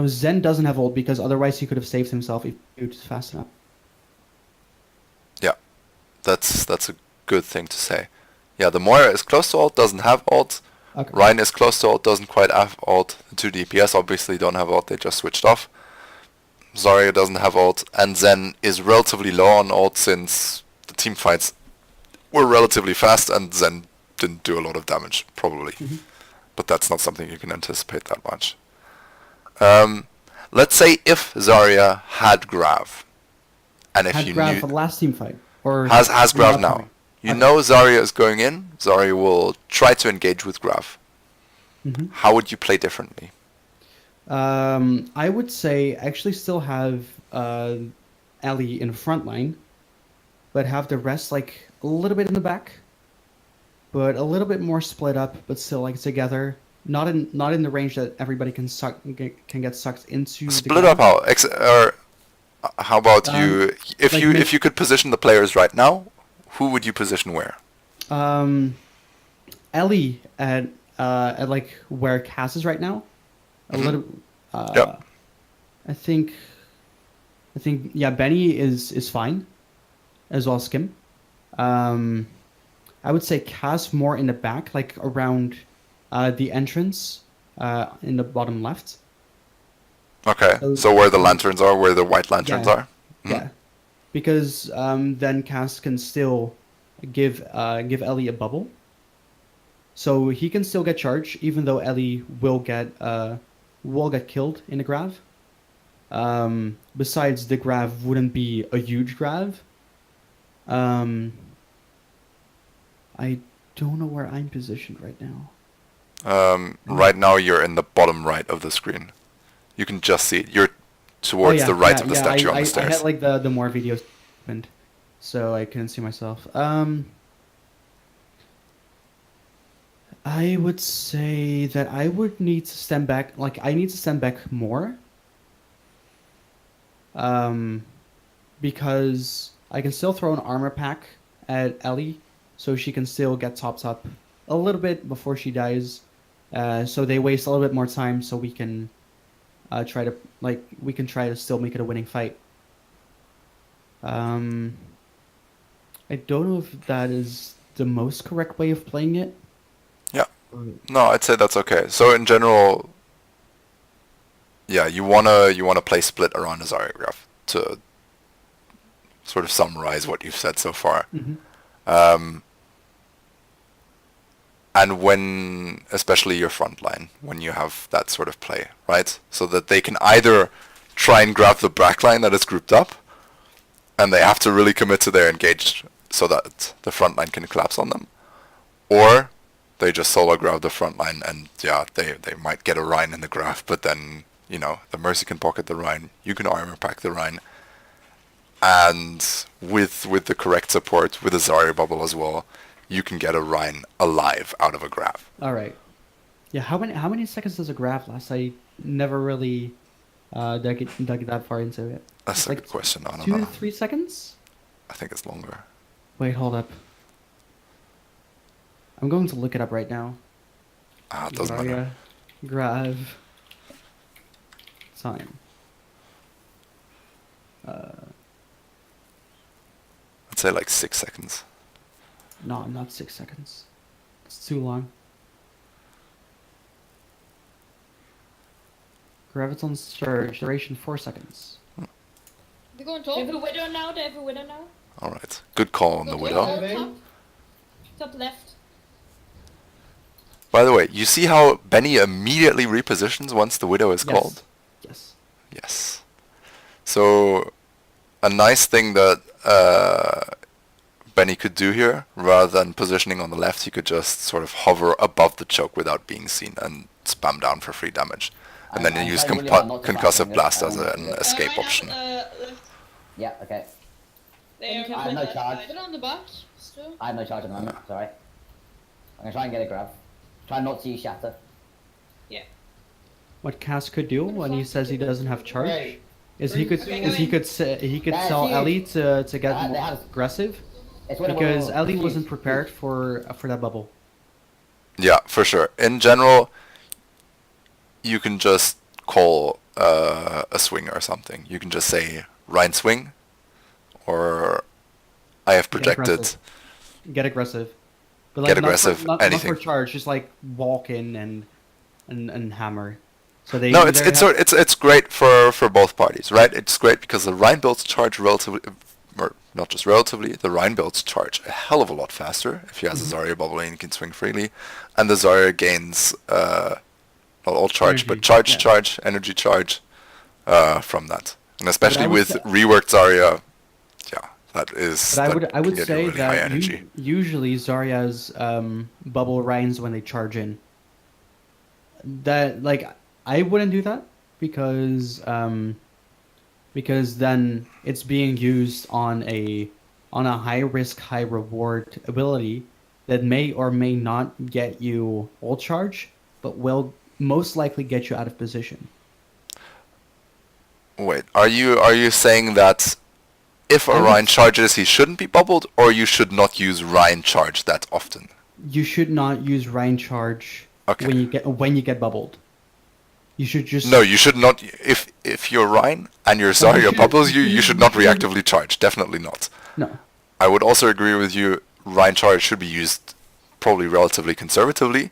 [SPEAKER 1] Zen doesn't have ult because otherwise he could have saved himself if he was fast enough.
[SPEAKER 2] Yeah, that's a good thing to say. Yeah, the Moira is close to ult, doesn't have ult.
[SPEAKER 1] Okay.
[SPEAKER 2] Ryan is close to ult, doesn't quite have ult. The two DPS obviously don't have ult, they just switched off. Zarya doesn't have ult, and Zen is relatively low on ult since the team fights were relatively fast and Zen didn't do a lot of damage, probably.
[SPEAKER 1] Mhm.
[SPEAKER 2] But that's not something you can anticipate that much. Let's say if Zarya had Grav, and if
[SPEAKER 1] Had
[SPEAKER 2] you
[SPEAKER 1] Grav
[SPEAKER 2] knew
[SPEAKER 1] for the last team fight, or
[SPEAKER 2] has Grav
[SPEAKER 1] not
[SPEAKER 2] now,
[SPEAKER 1] coming?
[SPEAKER 2] you
[SPEAKER 1] Okay.
[SPEAKER 2] know Zarya is going in. Zarya will try to engage with Grav.
[SPEAKER 1] Mhm.
[SPEAKER 2] How would you play differently?
[SPEAKER 1] I would say actually still have Ellie in front line, but have the rest like a little bit in the back, but a little bit more split up, but still like together. Not in the range that everybody can get sucked into. the
[SPEAKER 2] Split up
[SPEAKER 1] ground.
[SPEAKER 2] how? Or how about you? If
[SPEAKER 1] like
[SPEAKER 2] you
[SPEAKER 1] make-
[SPEAKER 2] if you could position the players right now, who would you position where?
[SPEAKER 1] Ellie at like where Cass is right now. A
[SPEAKER 2] Mhm.
[SPEAKER 1] little.
[SPEAKER 2] Yep.
[SPEAKER 1] I think yeah, Benny is fine, as well as Skim. I would say Cass more in the back, like around the entrance in the bottom left.
[SPEAKER 2] Okay,
[SPEAKER 1] So-
[SPEAKER 2] so where the lanterns are, where the white lanterns
[SPEAKER 1] Yeah.
[SPEAKER 2] are. Mhm.
[SPEAKER 1] Yeah, because then Cass can still give Ellie a bubble, so he can still get charged, even though Ellie will get killed in the grav. Besides, the grav wouldn't be a huge grav. I don't know where I'm positioned right now.
[SPEAKER 2] Right now you're in the bottom right of the screen. You can just see it. You're towards the right of the statue on the
[SPEAKER 1] I
[SPEAKER 2] stairs.
[SPEAKER 1] had like the more videos opened, so I couldn't see myself. I would say that I would need to stand back. Like I need to stand back more. Because I can still throw an armor pack at Ellie, so she can still get topped up a little bit before she dies. So they waste a little bit more time, so we can try to still make it a winning fight. I don't know if that is the most correct way of playing it.
[SPEAKER 2] Yeah. No, I'd say that's okay. So in general, yeah, you wanna play split around a Zarya graph to sort of summarize what you've said so far.
[SPEAKER 1] Mhm.
[SPEAKER 2] And when, especially your front line, when you have that sort of play, right? So that they can either try and grab the back line that is grouped up, and they have to really commit to their engage so that the front line can collapse on them, or they just solo grab the front line and yeah, they might get a Rhine in the graph, but then, you know, the Mercy can pocket the Rhine, you can armor pack the Rhine, and with the correct support, with a Zarya bubble as well, you can get a Rhine alive out of a graph.
[SPEAKER 1] All right. Yeah. How many seconds does a graph last? I never really dug that far into it.
[SPEAKER 2] That's
[SPEAKER 1] It's
[SPEAKER 2] a
[SPEAKER 1] like
[SPEAKER 2] good question. I don't
[SPEAKER 1] 2 to
[SPEAKER 2] know.
[SPEAKER 1] 3 seconds.
[SPEAKER 2] I think it's longer.
[SPEAKER 1] Wait, hold up. I'm going to look it up right now.
[SPEAKER 2] It doesn't matter.
[SPEAKER 1] Zarya Grav time.
[SPEAKER 2] I'd say like 6 seconds.
[SPEAKER 1] No, not 6 seconds. It's too long. Graviton surge duration 4 seconds.
[SPEAKER 5] They have a widow now.
[SPEAKER 2] All right. Good call on the
[SPEAKER 5] Go
[SPEAKER 2] widow.
[SPEAKER 5] top. Top left.
[SPEAKER 2] By the way, you see how Benny immediately repositions once the Widow is
[SPEAKER 1] Yes.
[SPEAKER 2] called?
[SPEAKER 1] Yes.
[SPEAKER 2] Yes. So, a nice thing that Benny could do here, rather than positioning on the left, he could just sort of hover above the choke without being seen and spam down for free damage. And then
[SPEAKER 3] I'm
[SPEAKER 2] use
[SPEAKER 3] trying really hard not to
[SPEAKER 2] Concussive
[SPEAKER 3] back
[SPEAKER 2] Blast
[SPEAKER 3] fingers.
[SPEAKER 2] as
[SPEAKER 3] I
[SPEAKER 2] an
[SPEAKER 3] want to-
[SPEAKER 2] escape
[SPEAKER 4] mine have,
[SPEAKER 2] option.
[SPEAKER 4] left.
[SPEAKER 3] Yeah, okay.
[SPEAKER 4] They are
[SPEAKER 5] can
[SPEAKER 3] I have
[SPEAKER 4] on
[SPEAKER 3] no
[SPEAKER 4] that
[SPEAKER 3] charge.
[SPEAKER 4] side.
[SPEAKER 5] Put on the back. Still.
[SPEAKER 3] I have no charge at the moment, sorry. I'm gonna try and get a grab. Try not to use Shatter.
[SPEAKER 1] What Cass could do when he says he doesn't have charge
[SPEAKER 8] Right.
[SPEAKER 1] is he could
[SPEAKER 4] Okay,
[SPEAKER 1] is
[SPEAKER 4] go
[SPEAKER 1] he
[SPEAKER 4] in.
[SPEAKER 1] could
[SPEAKER 3] That's
[SPEAKER 1] sell
[SPEAKER 3] huge.
[SPEAKER 1] Ellie to get
[SPEAKER 3] They
[SPEAKER 1] more
[SPEAKER 3] have-
[SPEAKER 1] aggressive
[SPEAKER 3] It's when
[SPEAKER 1] because
[SPEAKER 3] it
[SPEAKER 1] Ellie
[SPEAKER 3] huge,
[SPEAKER 1] wasn't
[SPEAKER 3] huge.
[SPEAKER 1] prepared for that bubble.
[SPEAKER 2] Yeah, for sure. In general, you can just call a swing or something. You can just say Rhine swing, or I have projected.
[SPEAKER 1] aggressive. Get aggressive. But
[SPEAKER 2] Get
[SPEAKER 1] not for-
[SPEAKER 2] aggressive,
[SPEAKER 1] Not
[SPEAKER 2] anything.
[SPEAKER 1] for charge. Just like walk in and hammer. So they
[SPEAKER 2] No,
[SPEAKER 1] either
[SPEAKER 2] it's great for both parties, right? It's great because the Rhine builds charge relatively, or not just relatively, the Rhine builds charge a hell of a lot faster if he has a Zarya bubble and he can swing freely, and the Zarya gains not all charge, but
[SPEAKER 1] Energy,
[SPEAKER 2] charge, energy charge from that, and especially
[SPEAKER 1] would
[SPEAKER 2] with
[SPEAKER 1] say-
[SPEAKER 2] reworked Zarya, yeah, that is.
[SPEAKER 1] But I
[SPEAKER 2] that
[SPEAKER 1] would
[SPEAKER 2] can get you
[SPEAKER 1] say
[SPEAKER 2] really high
[SPEAKER 1] that
[SPEAKER 2] energy.
[SPEAKER 1] usually Zarya's bubble Rhines when they charge in. That like I wouldn't do that because then it's being used on a high risk high reward ability that may or may not get you ult charge, but will most likely get you out of position.
[SPEAKER 2] Wait, are you saying that if
[SPEAKER 1] I would
[SPEAKER 2] Orion
[SPEAKER 1] s-
[SPEAKER 2] charges, he shouldn't be bubbled, or you should not use Rhine charge that often?
[SPEAKER 1] You should not use Rhine charge
[SPEAKER 2] Okay.
[SPEAKER 1] when you get bubbled. You should just
[SPEAKER 2] No, you should not. If you're Rhine and your Zarya
[SPEAKER 1] should-
[SPEAKER 2] bubbles you, you should not
[SPEAKER 1] you should-
[SPEAKER 2] reactively charge. Definitely not.
[SPEAKER 1] no.
[SPEAKER 2] I would also agree with you. Rhine charge should be used probably relatively conservatively,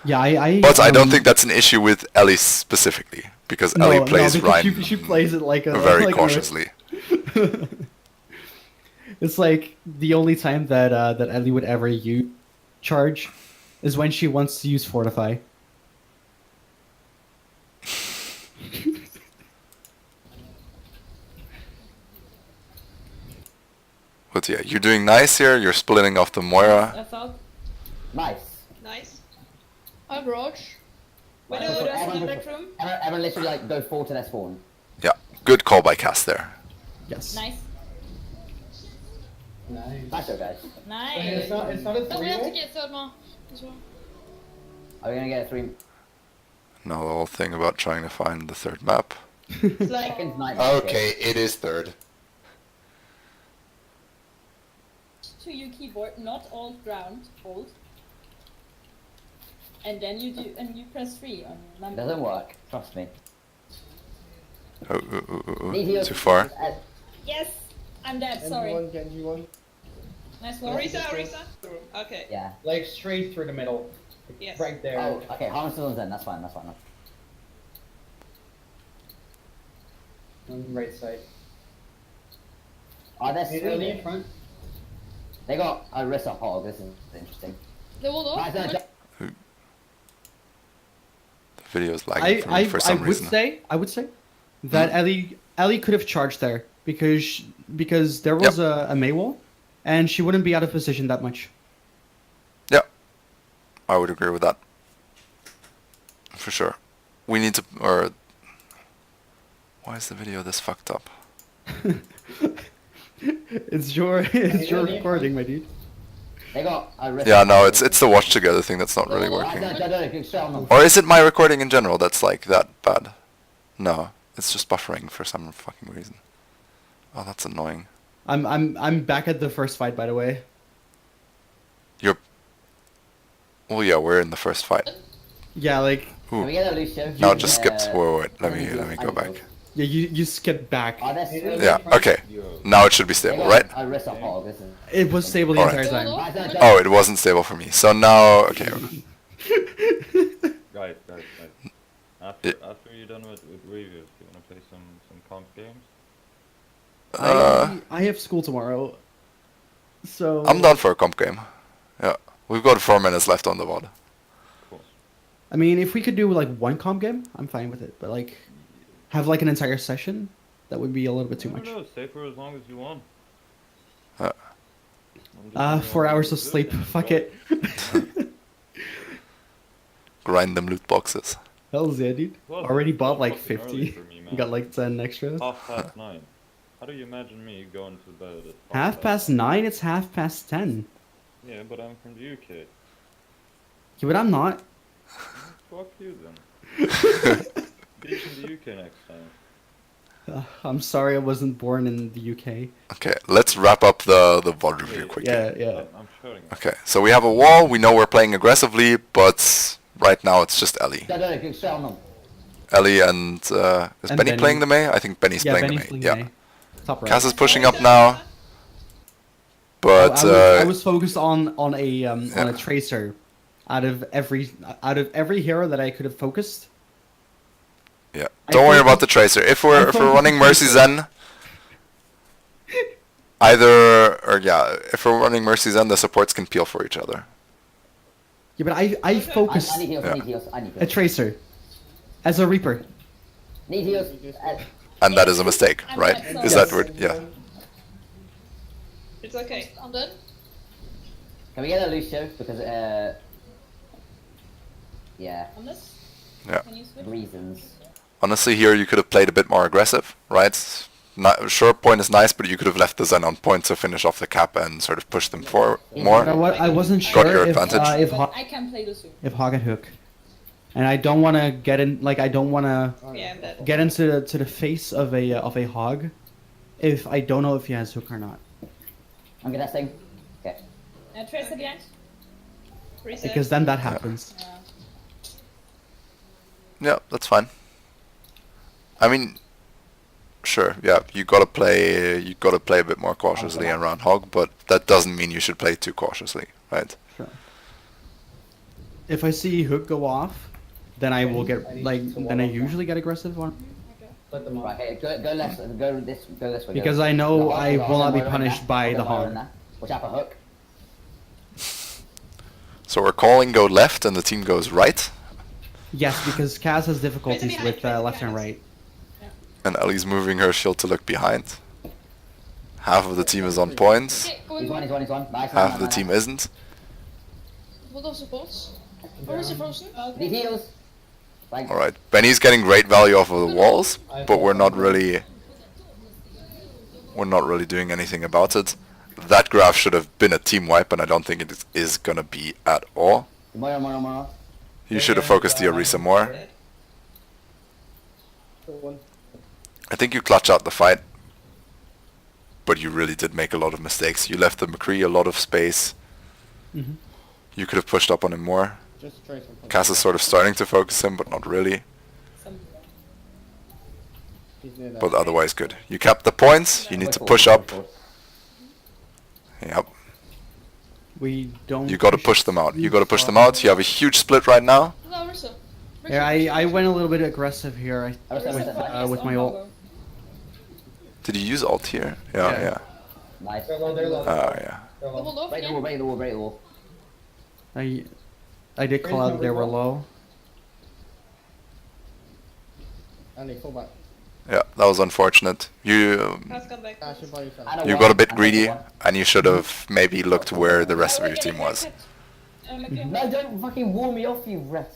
[SPEAKER 1] Yeah, I
[SPEAKER 2] but I don't think that's an issue with Ellie specifically because
[SPEAKER 1] no,
[SPEAKER 2] Ellie plays
[SPEAKER 1] because
[SPEAKER 2] Rhine
[SPEAKER 1] she plays it like a
[SPEAKER 2] very
[SPEAKER 1] like a-
[SPEAKER 2] cautiously.
[SPEAKER 1] It's like the only time that that Ellie would ever use charge is when she wants to use fortify.
[SPEAKER 2] But yeah, you're doing nice here. You're splitting off the Moira.
[SPEAKER 5] I thought.
[SPEAKER 3] Nice.
[SPEAKER 4] Nice.
[SPEAKER 5] I Roach.
[SPEAKER 3] Right,
[SPEAKER 4] Widow
[SPEAKER 3] so
[SPEAKER 5] Widows in
[SPEAKER 3] everyone
[SPEAKER 5] the
[SPEAKER 3] just-
[SPEAKER 5] back room.
[SPEAKER 3] Everyone literally like go full to their spawn.
[SPEAKER 2] Yeah, good call by Cass there.
[SPEAKER 1] Yes.
[SPEAKER 5] Nice.
[SPEAKER 8] Nice.
[SPEAKER 3] Nice show, guys.
[SPEAKER 5] Nice.
[SPEAKER 8] Wait, it's not a
[SPEAKER 5] Oh, we have to
[SPEAKER 8] three-way?
[SPEAKER 5] get third one as well.
[SPEAKER 3] Are we gonna get a 3
[SPEAKER 2] Now the whole thing about trying to find the third map.
[SPEAKER 4] It's like
[SPEAKER 3] seconds night?
[SPEAKER 2] it is third.
[SPEAKER 5] To your keyboard, not alt ground, hold. And then you press 3 on
[SPEAKER 3] It
[SPEAKER 5] number.
[SPEAKER 3] doesn't work. Trust me.
[SPEAKER 2] Oh,
[SPEAKER 3] Need heals.
[SPEAKER 2] too far.
[SPEAKER 5] Yes! I'm dead, sorry.
[SPEAKER 6] Genji one, Genji one.
[SPEAKER 5] Nice one.
[SPEAKER 4] Orisa, Orisa. Okay.
[SPEAKER 3] Yeah.
[SPEAKER 8] Like straight through the middle.
[SPEAKER 4] Yes.
[SPEAKER 8] Right there.
[SPEAKER 3] Oh, okay. Harness is on Zen. That's fine. That's fine.
[SPEAKER 8] On the right side.
[SPEAKER 3] Are there
[SPEAKER 8] Hey,
[SPEAKER 3] three
[SPEAKER 8] Ellie in
[SPEAKER 3] there?
[SPEAKER 8] front.
[SPEAKER 3] They got a Rissa Hog. This is interesting.
[SPEAKER 5] They hold off.
[SPEAKER 3] Guys, no,
[SPEAKER 2] The video's lagging for me for some reason.
[SPEAKER 1] I would say that Ellie could have charged there because there was a Mei wall, and she wouldn't be out of position that much.
[SPEAKER 2] Yeah, I would agree with that. For sure. We need to, or... Why is the video this fucked up?
[SPEAKER 1] It's your recording, my dude.
[SPEAKER 3] They got a Rissa.
[SPEAKER 2] Yeah, no, it's the watch together thing that's not really working.
[SPEAKER 3] No, straight on them.
[SPEAKER 2] Or is it my recording in general that's like that bad? No, it's just buffering for some fucking reason. Oh, that's annoying.
[SPEAKER 1] I'm back at the first fight, by the way.
[SPEAKER 2] You're... Well, yeah, we're in the first fight.
[SPEAKER 1] Yeah, like
[SPEAKER 3] Can we get a Lucio?
[SPEAKER 2] No, it just skipped. Wait, let me go back.
[SPEAKER 1] yeah, you skipped back.
[SPEAKER 3] Are there three?
[SPEAKER 2] Yeah, okay. Now it should be
[SPEAKER 3] They
[SPEAKER 2] stable,
[SPEAKER 3] got
[SPEAKER 2] right?
[SPEAKER 3] a Rissa Hog. This is.
[SPEAKER 1] It was stable the
[SPEAKER 2] Alright.
[SPEAKER 1] entire time.
[SPEAKER 3] Guys, no,
[SPEAKER 2] Oh, it wasn't stable for me. So now, okay.
[SPEAKER 7] Guys. After you're done with reviews, you wanna play some comp games?
[SPEAKER 1] I have school tomorrow, so
[SPEAKER 2] I'm done for a comp game. Yeah. We've got 4 minutes left on the VOD.
[SPEAKER 7] Cool.
[SPEAKER 1] I mean, if we could do like one comp game, I'm fine with it. But like, have like an entire session, that would be a little bit too much.
[SPEAKER 7] No, stay for as long as you want.
[SPEAKER 2] Uh.
[SPEAKER 7] I'm just
[SPEAKER 1] 4
[SPEAKER 7] saying,
[SPEAKER 1] hours of
[SPEAKER 7] good
[SPEAKER 1] sleep.
[SPEAKER 7] and
[SPEAKER 1] Fuck
[SPEAKER 7] enjoy.
[SPEAKER 1] it.
[SPEAKER 2] Grind them loot boxes.
[SPEAKER 1] Hell's yeah, dude.
[SPEAKER 7] Well,
[SPEAKER 1] Already
[SPEAKER 7] it's
[SPEAKER 1] bought
[SPEAKER 7] so
[SPEAKER 1] like
[SPEAKER 7] fucking early
[SPEAKER 1] 50.
[SPEAKER 7] for me,
[SPEAKER 1] We got
[SPEAKER 7] man.
[SPEAKER 1] like 10 extras.
[SPEAKER 7] 9:30. How do you imagine me going to bed at
[SPEAKER 1] Half past 9. It's half past 10.
[SPEAKER 7] Yeah, but I'm from the UK.
[SPEAKER 1] Yeah, but I'm not.
[SPEAKER 7] Fuck you then. Be from the UK next time.
[SPEAKER 1] I'm sorry I wasn't born in the UK.
[SPEAKER 2] Okay, let's wrap up the VOD review quickly.
[SPEAKER 1] Yeah.
[SPEAKER 7] I'm shutting up.
[SPEAKER 2] Okay, so we have a wall. We know we're playing aggressively, but right now it's just Ellie.
[SPEAKER 3] No, go straight on them.
[SPEAKER 2] Ellie and is
[SPEAKER 1] And
[SPEAKER 2] Benny
[SPEAKER 1] Benny.
[SPEAKER 2] playing the Mei? I think Benny's
[SPEAKER 1] Yeah,
[SPEAKER 2] playing
[SPEAKER 1] Benny's
[SPEAKER 2] the
[SPEAKER 1] playing
[SPEAKER 2] Mei.
[SPEAKER 1] May.
[SPEAKER 2] Yeah.
[SPEAKER 1] Top right.
[SPEAKER 2] Cass is pushing up now, but
[SPEAKER 1] I was focused on a tracer. Out of every hero that I could have focused,
[SPEAKER 2] yeah.
[SPEAKER 1] I
[SPEAKER 2] Don't worry
[SPEAKER 1] focused-
[SPEAKER 2] about the tracer. If
[SPEAKER 1] I
[SPEAKER 2] we're
[SPEAKER 1] focused
[SPEAKER 2] running
[SPEAKER 1] on
[SPEAKER 2] Mercy
[SPEAKER 1] Tracer.
[SPEAKER 2] Zen, if we're running Mercy Zen, the supports can peel for each other.
[SPEAKER 1] yeah, but I focused
[SPEAKER 3] I need heals, I need heals, I need
[SPEAKER 1] a
[SPEAKER 3] heals.
[SPEAKER 1] tracer as a reaper.
[SPEAKER 3] Need heals.
[SPEAKER 2] And that is a mistake,
[SPEAKER 5] I'm
[SPEAKER 2] right?
[SPEAKER 5] dead,
[SPEAKER 2] Is
[SPEAKER 5] so-
[SPEAKER 2] that what? Yeah.
[SPEAKER 4] It's okay.
[SPEAKER 5] I'm dead.
[SPEAKER 3] Can we get a Lucio? Because, yeah,
[SPEAKER 5] On this.
[SPEAKER 2] Yeah.
[SPEAKER 5] Can you switch?
[SPEAKER 3] reasons.
[SPEAKER 2] Honestly, here you could have played a bit more aggressive, right? Sure, point is nice, but you could have left the Zen on point to finish off the cap and sort of push them for
[SPEAKER 1] You
[SPEAKER 2] more.
[SPEAKER 1] know what? I wasn't
[SPEAKER 2] Got
[SPEAKER 1] sure
[SPEAKER 2] your
[SPEAKER 1] if
[SPEAKER 2] advantage.
[SPEAKER 1] if
[SPEAKER 5] But I can play this soon.
[SPEAKER 1] Hog had hook, and I don't want to get in. Like I don't want to
[SPEAKER 4] Yeah, I'm dead.
[SPEAKER 1] get into the face of a hog if I don't know if he has hook or not.
[SPEAKER 3] I'm gonna thing. Okay.
[SPEAKER 5] Tracer behind.
[SPEAKER 4] Reset.
[SPEAKER 1] Because then that happens.
[SPEAKER 5] Yeah.
[SPEAKER 2] Yeah, that's fine. I mean, sure, yeah, you gotta play a bit more cautiously around Hog, but that doesn't mean you should play too cautiously, right?
[SPEAKER 1] Sure. If I see hook go off, then I will get then I usually get aggressive on
[SPEAKER 8] Put them on.
[SPEAKER 3] Right, okay, go left, go this way.
[SPEAKER 1] because I know I will not be punished by the hog.
[SPEAKER 3] Watch out for hook.
[SPEAKER 2] So we're calling go left and the team goes right,
[SPEAKER 1] Yes, because Kaz has difficulties
[SPEAKER 4] behind,
[SPEAKER 1] with
[SPEAKER 4] right
[SPEAKER 1] left and
[SPEAKER 4] behind.
[SPEAKER 1] right.
[SPEAKER 2] and Ellie's moving her shield to look behind. Half of the team is on points,
[SPEAKER 5] Okay,
[SPEAKER 3] He's one, he's one, he's one. Nice,
[SPEAKER 2] half
[SPEAKER 3] nice,
[SPEAKER 2] of the
[SPEAKER 3] nice,
[SPEAKER 2] team
[SPEAKER 3] nice.
[SPEAKER 2] isn't.
[SPEAKER 5] What are supports? Or is it frozen?
[SPEAKER 3] Need heals. Like,
[SPEAKER 2] Alright, Benny's getting great value off of the walls, but we're not really doing anything about it. That graph should have been a team wipe, and I don't think it is gonna be at all.
[SPEAKER 3] more.
[SPEAKER 2] You should have focused the Orisa more.
[SPEAKER 4] Dead.
[SPEAKER 6] One.
[SPEAKER 2] I think you clutch out the fight, but you really did make a lot of mistakes. You left the McCree a lot of space.
[SPEAKER 1] Mhm.
[SPEAKER 2] You could have pushed up on him more.
[SPEAKER 6] Just trace him.
[SPEAKER 2] Cass is sort of starting to focus him, but not really.
[SPEAKER 6] He's near that.
[SPEAKER 2] But otherwise good. You kept the points, you need to push up. Yep.
[SPEAKER 1] We don't.
[SPEAKER 2] You gotta push them out. You gotta push them out. You have a huge split right now.
[SPEAKER 5] No, Rissa.
[SPEAKER 1] Yeah, I went a little bit aggressive here. With my ult.
[SPEAKER 2] Did you use ult here? Yeah,
[SPEAKER 1] Yeah.
[SPEAKER 2] yeah.
[SPEAKER 3] Nice.
[SPEAKER 8] They're low, they're low.
[SPEAKER 2] Yeah.
[SPEAKER 8] They're low.
[SPEAKER 5] Double off
[SPEAKER 3] Break the wall,
[SPEAKER 5] again.
[SPEAKER 3] break the wall, break the wall.
[SPEAKER 1] I did call out that they were low.
[SPEAKER 6] Andy, fall back.
[SPEAKER 2] Yeah, that was unfortunate. You
[SPEAKER 4] Has come back.
[SPEAKER 6] Dash it by yourself.
[SPEAKER 3] I know
[SPEAKER 2] you
[SPEAKER 3] one,
[SPEAKER 2] got a bit
[SPEAKER 3] I know
[SPEAKER 2] greedy,
[SPEAKER 3] one.
[SPEAKER 2] and you should have maybe looked where the rest of your team was.
[SPEAKER 3] No, don't fucking warm me off, you rat.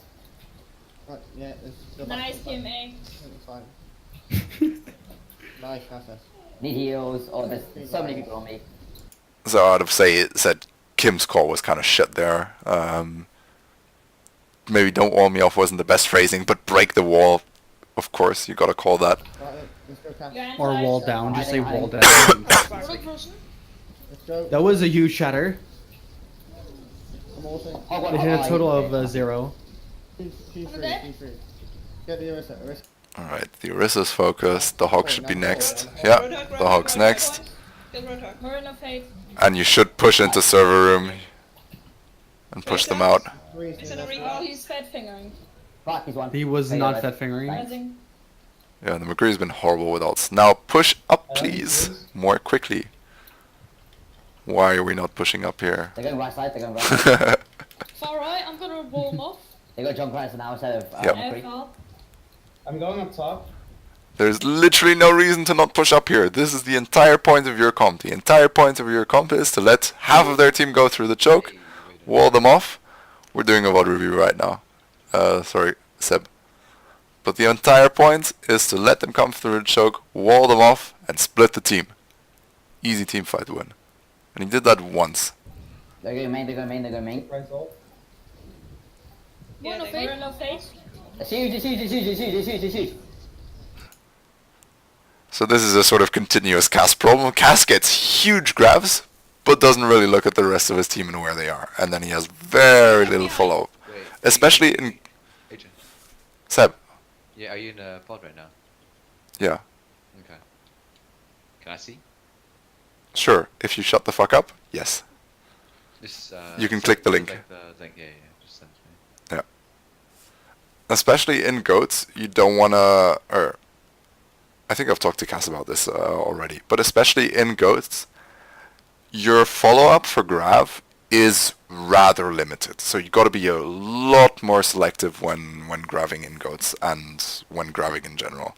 [SPEAKER 6] Right, yeah, it's go back,
[SPEAKER 5] Nice
[SPEAKER 6] go back.
[SPEAKER 5] PMA.
[SPEAKER 6] It's fine. Nice, nice.
[SPEAKER 3] Need heals. Oh, there's so many people on me.
[SPEAKER 2] So I'd have said Kim's call was kind of shit there. Maybe don't wall me off wasn't the best phrasing, but break the wall, of course, you gotta call that.
[SPEAKER 6] Right, let's go Cass.
[SPEAKER 5] You're
[SPEAKER 1] Or wall
[SPEAKER 5] anti-ice.
[SPEAKER 1] down. Just say wall down.
[SPEAKER 5] Rogue frozen.
[SPEAKER 6] Let's go.
[SPEAKER 1] That was a huge shatter.
[SPEAKER 6] I'm also.
[SPEAKER 1] They hit a total of 0.
[SPEAKER 6] T3. Get the Orisa.
[SPEAKER 2] Alright, the Orisa's focused, the Hog should be next. Yeah, the Hog's next.
[SPEAKER 4] Kill Roadhog.
[SPEAKER 5] Marina fade.
[SPEAKER 2] And you should push into server room and push them out.
[SPEAKER 4] It's in a
[SPEAKER 5] Oh,
[SPEAKER 4] recall.
[SPEAKER 5] he's fat fingering.
[SPEAKER 3] Fuck, he's one.
[SPEAKER 1] He was
[SPEAKER 3] Hey,
[SPEAKER 1] not
[SPEAKER 3] guys.
[SPEAKER 1] fat fingering.
[SPEAKER 5] Rising.
[SPEAKER 2] Yeah, the McCree's been horrible with ults. Now push up, please, more quickly. Why are we not pushing up here?
[SPEAKER 3] They're going right side, they're going right side.
[SPEAKER 5] Far right, I'm gonna wall them off.
[SPEAKER 3] They got John Price now instead of
[SPEAKER 2] Yep.
[SPEAKER 3] Creek.
[SPEAKER 5] Far.
[SPEAKER 8] I'm going up top.
[SPEAKER 2] There's literally no reason to not push up here. This is the entire point of your comp. The entire point of your comp is to let half of their team go through the choke, wall them off. We're doing a VOD review right now. Sorry, Seb. But the entire point is to let them come through the choke, wall them off, and split the team. Easy team fight win. And he did that once.
[SPEAKER 3] They're going main, they're going main, they're going main.
[SPEAKER 8] Price ult.
[SPEAKER 4] Yeah,
[SPEAKER 5] One of
[SPEAKER 4] they
[SPEAKER 5] it.
[SPEAKER 4] go.
[SPEAKER 5] Face.
[SPEAKER 3] It's huge, it's huge, it's huge, it's huge, it's huge, it's huge.
[SPEAKER 2] So this is a sort of continuous Cass problem. Cass gets huge grabs, but doesn't really look at the rest of his team and where they are. And then he has very little follow-up.
[SPEAKER 9] Wait,
[SPEAKER 2] Especially in...
[SPEAKER 9] Agent.
[SPEAKER 2] Seb.
[SPEAKER 9] Yeah, are you in a pod right now?
[SPEAKER 2] Yeah.
[SPEAKER 9] Okay. Can I see?
[SPEAKER 2] Sure. If you shut the fuck up, yes.
[SPEAKER 9] This,
[SPEAKER 2] You can click the link.
[SPEAKER 9] Like the thing, yeah, just send it to me.
[SPEAKER 2] Yeah. Especially in goats, you don't wanna... Or, I think I've talked to Cass about this already. But especially in goats, your follow-up for grab is rather limited. So you gotta be a lot more selective when grabbing in goats and when grabbing in general.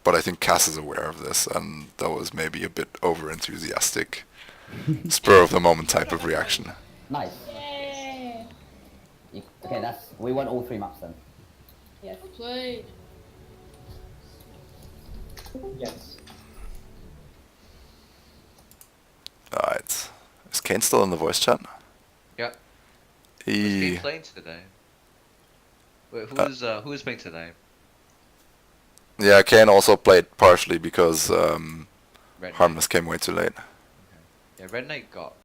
[SPEAKER 2] But I think Cass is aware of this, and that was maybe a bit over-enthusiastic, spur-of-the-moment type of reaction.
[SPEAKER 3] Nice.
[SPEAKER 5] Yeah.
[SPEAKER 3] Okay, that's, we won all 3 maps then.
[SPEAKER 5] Yes. Played.
[SPEAKER 8] Yes.
[SPEAKER 2] Alright. Is Kane still in the voice chat?
[SPEAKER 9] Yeah. Who's
[SPEAKER 2] He...
[SPEAKER 9] been playing today? Wait, who is playing today?
[SPEAKER 2] Yeah, Kane also played partially because
[SPEAKER 9] Red
[SPEAKER 2] Harmless came way too late.
[SPEAKER 9] Knight. Yeah, Red Knight got